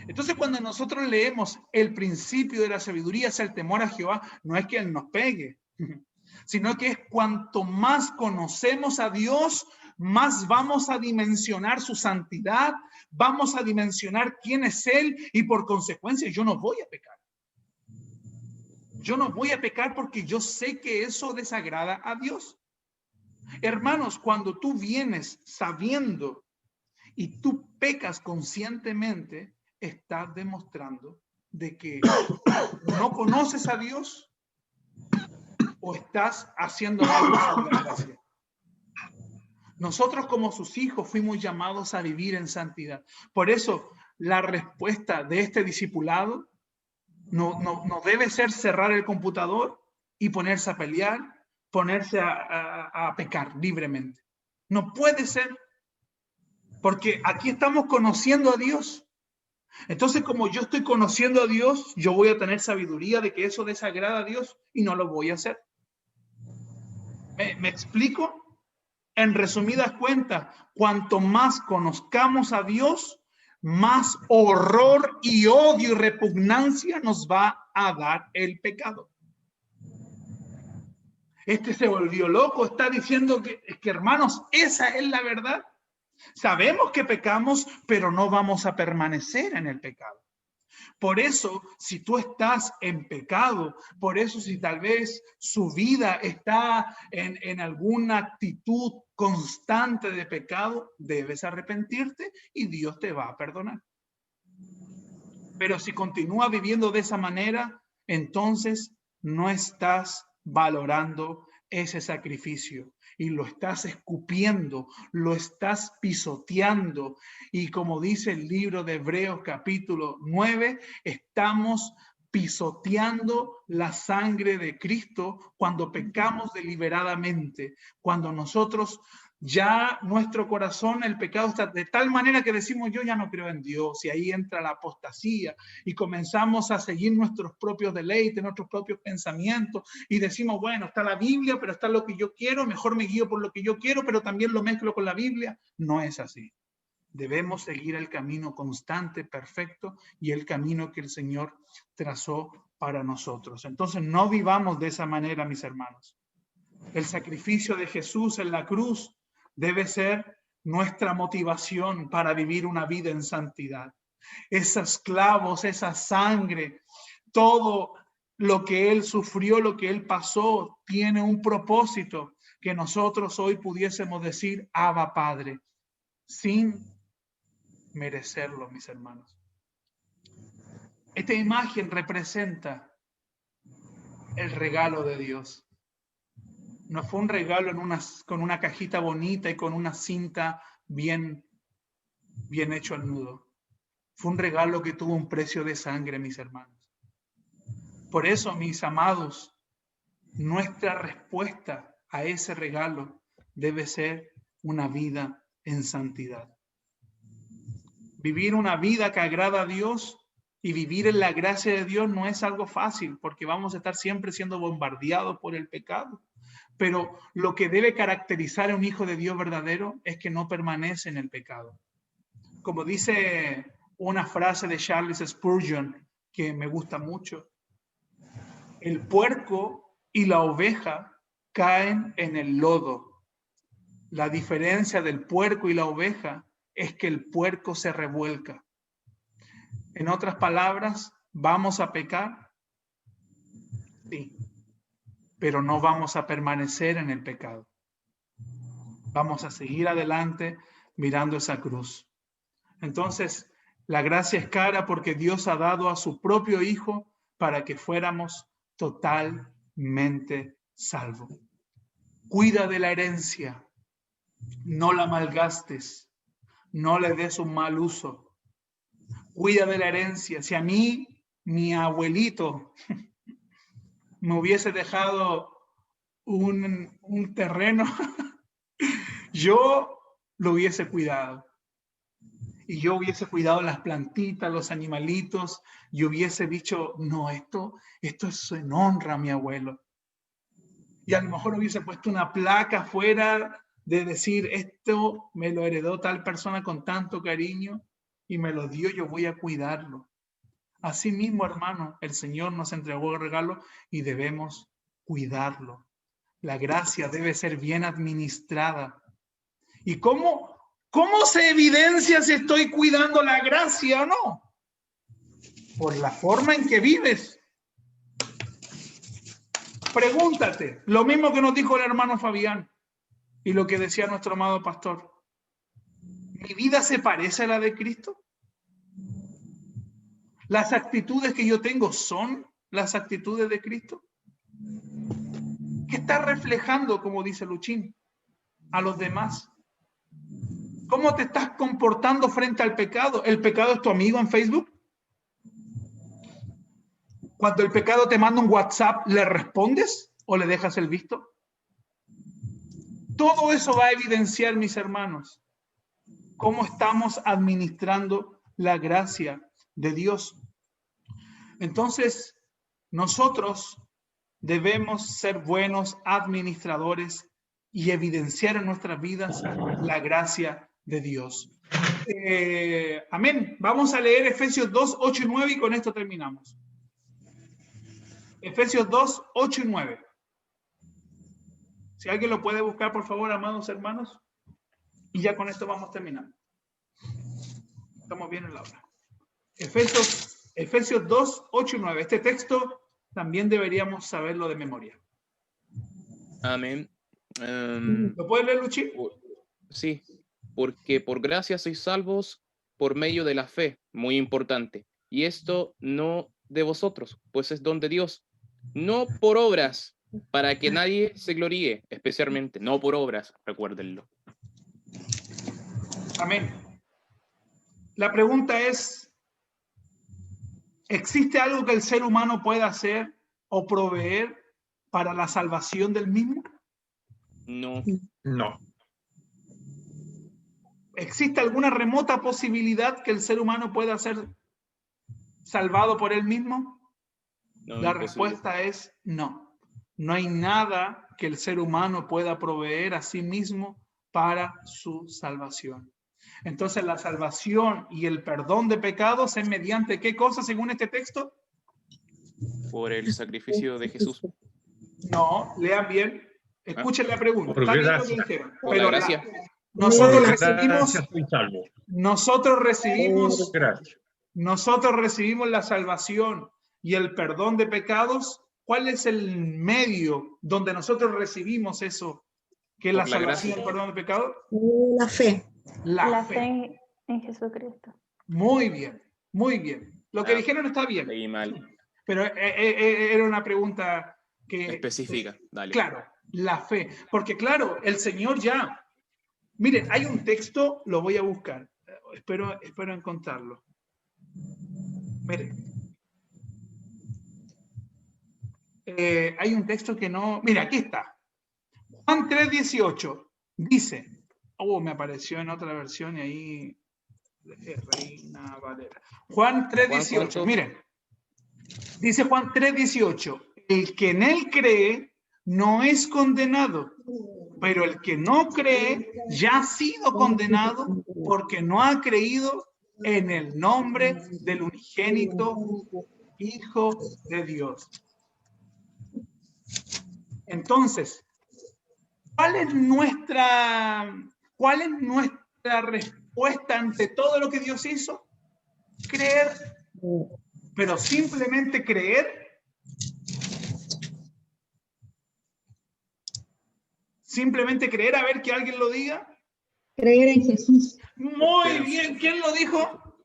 Entonces, cuando nosotros leemos el principio de la sabiduría, es el temor a Jehová, no es que Él nos pegue, sino que es cuanto más conocemos a Dios, más vamos a dimensionar su santidad, vamos a dimensionar quién es Él y por consecuencia yo no voy a pecar. Yo no voy a pecar porque yo sé que eso desagrada a Dios. Hermanos, cuando tú vienes sabiendo y tú pecas conscientemente, estás demostrando de que no conoces a Dios o estás haciendo algo de la gracia. Nosotros como sus hijos fuimos llamados a vivir en santidad. Por eso la respuesta de este discipulado no debe ser cerrar el computador y ponerse a pelear, ponerse a pecar libremente. No puede ser, porque aquí estamos conociendo a Dios. Entonces, como yo estoy conociendo a Dios, yo voy a tener sabiduría de que eso desagrada a Dios y no lo voy a hacer. ¿Me explico? En resumidas cuentas, cuanto más conozcamos a Dios, más horror y odio y repugnancia nos va a dar el pecado. Este se volvió loco, está diciendo que hermanos, esa es la verdad. Sabemos que pecamos, pero no vamos a permanecer en el pecado. Por eso, si tú estás en pecado, por eso si tal vez su vida está en alguna actitud constante de pecado, debes arrepentirte y Dios te va a perdonar. Pero si continúa viviendo de esa manera, entonces no estás valorando ese sacrificio y lo estás escupiendo, lo estás pisoteando. Y como dice el libro de Hebreos capítulo 9, estamos pisoteando la sangre de Cristo cuando pecamos deliberadamente, cuando nosotros ya nuestro corazón, el pecado está de tal manera que decimos yo ya no creo en Dios, y ahí entra la apostasía y comenzamos a seguir nuestros propios deleites, nuestros propios pensamientos y decimos, bueno, está la Biblia, pero está lo que yo quiero, mejor me guío por lo que yo quiero, pero también lo mezclo con la Biblia. No es así. Debemos seguir el camino constante, perfecto, y el camino que el Señor trazó para nosotros. Entonces no vivamos de esa manera, mis hermanos. El sacrificio de Jesús en la cruz debe ser nuestra motivación para vivir una vida en santidad. Esos clavos, esa sangre, todo lo que Él sufrió, lo que Él pasó, tiene un propósito que nosotros hoy pudiésemos decir, Abba Padre, sin merecerlo, mis hermanos. Esta imagen representa el regalo de Dios. No fue un regalo con una cajita bonita y con una cinta bien hecho al nudo. Fue un regalo que tuvo un precio de sangre, mis hermanos. Por eso, mis amados, nuestra respuesta a ese regalo debe ser una vida en santidad. Vivir una vida que agrada a Dios y vivir en la gracia de Dios no es algo fácil, porque vamos a estar siempre siendo bombardeados por el pecado. Pero lo que debe caracterizar a un hijo de Dios verdadero es que no permanece en el pecado. Como dice una frase de Charles Spurgeon, que me gusta mucho, el puerco y la oveja caen en el lodo. La diferencia del puerco y la oveja es que el puerco se revuelca. En otras palabras, ¿vamos a pecar? Sí. Pero no vamos a permanecer en el pecado. Vamos a seguir adelante mirando esa cruz. Entonces, la gracia es cara porque Dios ha dado a su propio Hijo para que fuéramos totalmente salvos. Cuida de la herencia, no la malgastes, no le des un mal uso. Cuida de la herencia. Si a mí, mi abuelito me hubiese dejado un terreno, yo lo hubiese cuidado. Y yo hubiese cuidado las plantitas, los animalitos, y hubiese dicho, no, esto es en honra a mi abuelo. Y a lo mejor hubiese puesto una placa afuera de decir, esto me lo heredó tal persona con tanto cariño y me lo dio, yo voy a cuidarlo. Así mismo, hermano, el Señor nos entregó el regalo y debemos cuidarlo. La gracia debe ser bien administrada. ¿Y cómo se evidencia si estoy cuidando la gracia o no? Por la forma en que vives. Pregúntate, lo mismo que nos dijo el hermano Fabián y lo que decía nuestro amado pastor. ¿Mi vida se parece a la de Cristo? ¿Las actitudes que yo tengo son las actitudes de Cristo? ¿Qué está reflejando, como dice Luchín, a los demás? ¿Cómo te estás comportando frente al pecado? ¿El pecado es tu amigo en Facebook? Cuando el pecado te manda un WhatsApp, ¿le respondes o le dejas el visto? Todo eso va a evidenciar, mis hermanos, cómo estamos administrando la gracia de Dios. Entonces, nosotros debemos ser buenos administradores y evidenciar en nuestras vidas la gracia de Dios. Amén. Vamos a leer Efesios 2, 8 y 9 y con esto terminamos. Efesios 2, 8 y 9. Si alguien lo puede buscar, por favor, amados hermanos. Y ya con esto vamos terminando. Estamos bien en la hora. Efesios 2, 8 y 9. Este texto también deberíamos saberlo de memoria. Amén. ¿Lo puede leer, Luchi? Sí, porque por gracia sois salvos por medio de la fe, muy importante. Y esto no de vosotros, pues es don de Dios, no por obras, para que nadie se gloríe, especialmente, no por obras, recuérdenlo. Amén. La pregunta es, ¿existe algo que el ser humano pueda hacer o proveer para la salvación del mismo? No. No. ¿Existe alguna remota posibilidad que el ser humano pueda ser salvado por él mismo? No, la imposible. respuesta es no. No hay nada que el ser humano pueda proveer a sí mismo para su salvación. Entonces la salvación y el perdón de pecados es mediante ¿qué cosa según este texto? Por el sacrificio de Jesús. No, lean bien. Escuchen la pregunta. Por Está bien lo que gracia. dijeron, Por la pero gracia. nosotros Por recibimos, gracia soy salvo. nosotros recibimos la salvación y el perdón de pecados. ¿Cuál es el medio donde nosotros recibimos eso? ¿Qué es la Por la salvación y gracia. el perdón de pecados? La fe. La fe fe. en Jesucristo. Muy bien, muy bien. Lo que dijeron está bien. Leí mal. Pero era una pregunta que... Específica, dale. Claro, la fe. Porque claro, el Señor ya... Miren, hay un texto, lo voy a buscar. Espero encontrarlo. Miren. Hay un texto que no... Mira, aquí está. Juan 3:18 dice... Oh, me apareció en otra versión y ahí... Reina Valera. Juan 3:18, miren. Dice Juan 3:18, el que en él cree no es condenado, pero el que no cree ya ha sido condenado porque no ha creído en el nombre del unigénito Hijo de Dios. Entonces, ¿cuál es nuestra respuesta ante todo lo que Dios hizo? Creer. Pero simplemente creer. Simplemente creer a ver que alguien lo diga. Creer en Jesús. Muy bien. ¿Quién lo dijo?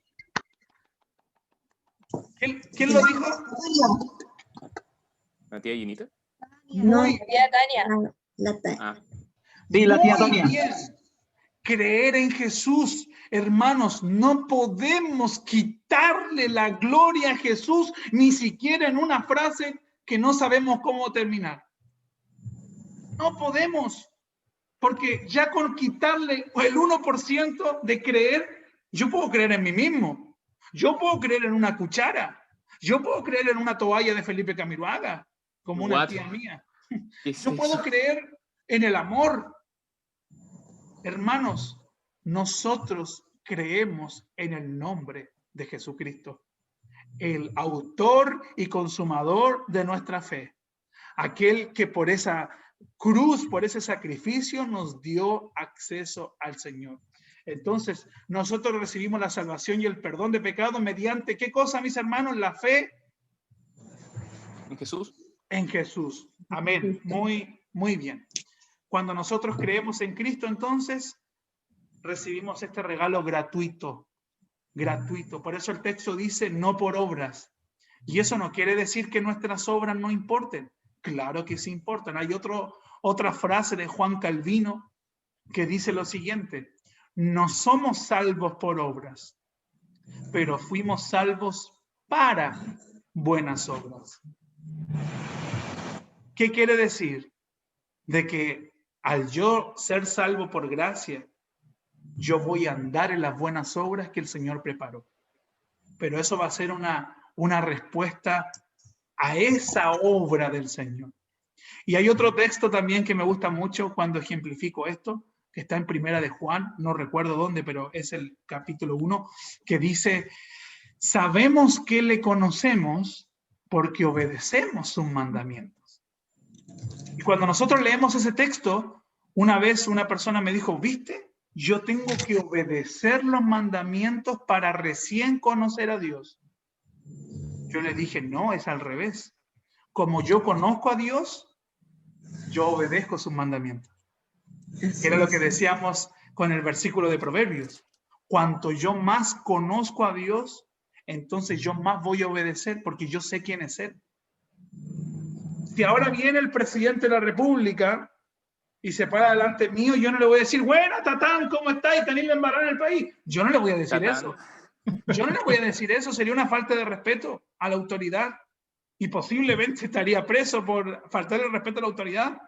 ¿Quién lo dijo? ¿La tía Ginita? Muy Tía Tania. Ah. Sí, la tía Muy Tania. bien. Creer en Jesús. Hermanos, no podemos quitarle la gloria a Jesús ni siquiera en una frase que no sabemos cómo terminar. No podemos, porque ya con quitarle el 1% de creer, yo puedo creer en mí mismo, yo puedo creer en una cuchara, yo puedo creer en una toalla de Felipe Camiroaga, como una What? tía mía. ¿Qué es Yo puedo eso? creer en el amor. Hermanos, nosotros creemos en el nombre de Jesucristo, el autor y consumador de nuestra fe, aquel que por esa cruz, por ese sacrificio nos dio acceso al Señor. Entonces, nosotros recibimos la salvación y el perdón de pecado mediante, ¿qué cosa, mis hermanos? La fe ¿En Jesús? en Jesús. Amén. Muy bien. Cuando nosotros creemos en Cristo, entonces recibimos este regalo gratuito. Por eso el texto dice no por obras. Y eso no quiere decir que nuestras obras no importen. Claro que sí importan. Hay otra frase de Juan Calvino que dice lo siguiente: no somos salvos por obras, pero fuimos salvos para buenas obras. ¿Qué quiere decir? De que al yo ser salvo por gracia, yo voy a andar en las buenas obras que el Señor preparó. Pero eso va a ser una respuesta a esa obra del Señor. Y hay otro texto también que me gusta mucho cuando ejemplifico esto, que está en Primera de Juan, no recuerdo dónde, pero es el capítulo 1, que dice, sabemos que le conocemos porque obedecemos sus mandamientos. Y cuando nosotros leemos ese texto, una vez una persona me dijo, ¿viste? Yo tengo que obedecer los mandamientos para recién conocer a Dios. Yo le dije, no, es al revés. Como yo conozco a Dios, yo obedezco sus mandamientos. Era lo que decíamos con el versículo de Proverbios. Cuanto yo más conozco a Dios, entonces yo más voy a obedecer porque yo sé quién es Él. Si ahora viene el presidente de la República y se para delante mío, yo no le voy a decir, bueno, Tatán, ¿cómo estáis? Tenéis la embarrada en el país. Yo no le voy a decir Tatán. eso. Yo no le voy a decir eso. Sería una falta de respeto a la autoridad y posiblemente estaría preso por faltarle el respeto a la autoridad.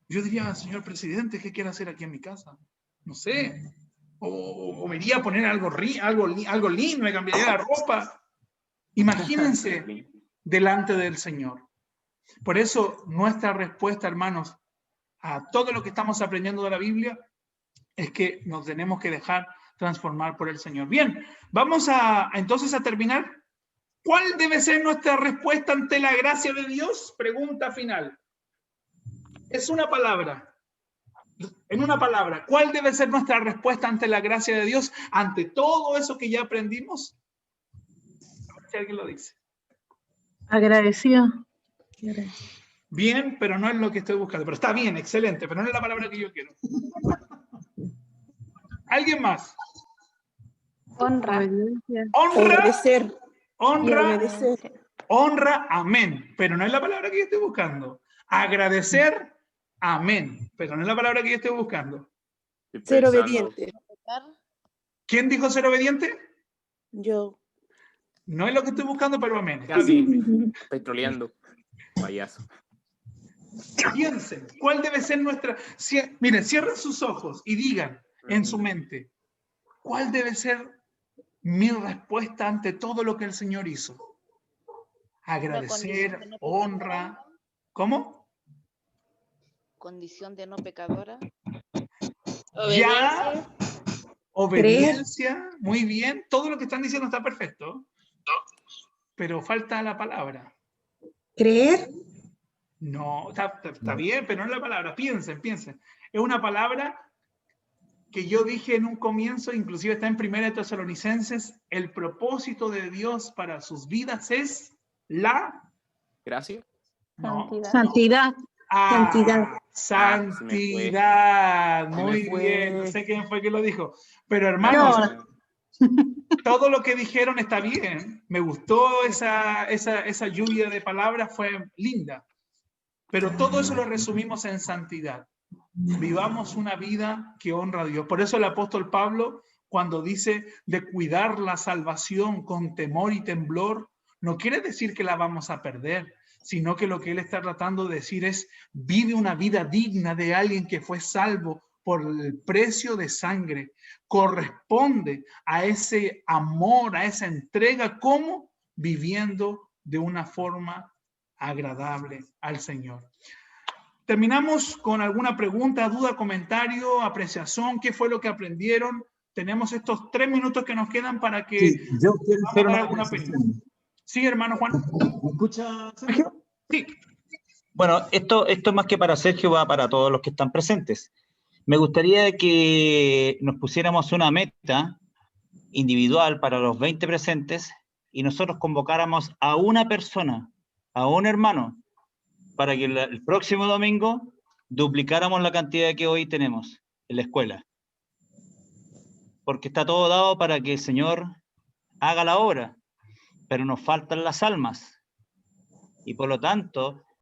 Yo diría, señor presidente, ¿qué quiere hacer aquí en mi casa? No sé. O me iría a poner algo lindo, me cambiaría la ropa. Imagínense delante del Señor. Por eso nuestra respuesta, hermanos, a todo lo que estamos aprendiendo de la Biblia es que nos tenemos que dejar transformar por el Señor. Bien, vamos entonces a terminar. ¿Cuál debe ser nuestra respuesta ante la gracia de Dios? Pregunta final. Es una palabra. En una palabra, ¿cuál debe ser nuestra respuesta ante la gracia de Dios? Ante todo eso que ya aprendimos. A ver si alguien lo dice. Agradecido. Bien, pero no es lo que estoy buscando. Pero está bien, excelente, pero no es la palabra que yo quiero. ¿Alguien más? Honra. Honra. Obedecer. Honra. Y obedecer. Honra, amén. Pero no es la palabra que yo estoy buscando. Agradecer, amén. Pero no es la palabra que yo estoy buscando. Ser obediente. ¿Quién dijo ser obediente? Yo. No es lo que estoy buscando, pero amén. Está Casi bien. petroleando. Payaso. Piensen, ¿cuál debe ser nuestra... Miren, cierren sus ojos y digan en su mente, ¿cuál debe ser mi respuesta ante todo lo que el Señor hizo? Agradecer, honra. ¿Cómo? Condición de no pecadora. Ya. Obediencia. Muy bien. Todo lo que están diciendo está perfecto. Pero falta la palabra. ¿Creer? No, está bien, pero no es la palabra. Piensen. Es una palabra que yo dije en un comienzo, inclusive está en 1 Tesalonicenses, el propósito de Dios para sus vidas es la... Gracias. No. Santidad. Santidad. Muy bien. No sé quién fue que lo dijo. Pero hermanos, todo lo que dijeron está bien. Me gustó esa lluvia de palabras, fue linda. Pero todo eso lo resumimos en santidad. Vivamos una vida que honra a Dios. Por eso el apóstol Pablo, cuando dice de cuidar la salvación con temor y temblor, no quiere decir que la vamos a perder, sino que lo que él está tratando de decir es, vive una vida digna de alguien que fue salvo por el precio de sangre. Corresponde a ese amor, a esa entrega, como viviendo de una forma agradable al Señor. Terminamos con alguna pregunta, duda, comentario, apreciación. ¿Qué fue lo que aprendieron? Tenemos estos 3 minutos que nos quedan para que... Sí, yo quiero hacer una alguna opinión. Sí, hermano Juan. ¿Me escucha, Sergio? Sí. Bueno, esto más que para Sergio, va para todos los que están presentes. Me gustaría que nos pusiéramos una meta individual para los 20 presentes y nosotros convocáramos a una persona, a un hermano, para que el próximo domingo duplicáramos la cantidad que hoy tenemos en la escuela. Porque está todo dado para que el Señor haga la obra, pero nos faltan las almas. Y por lo tanto,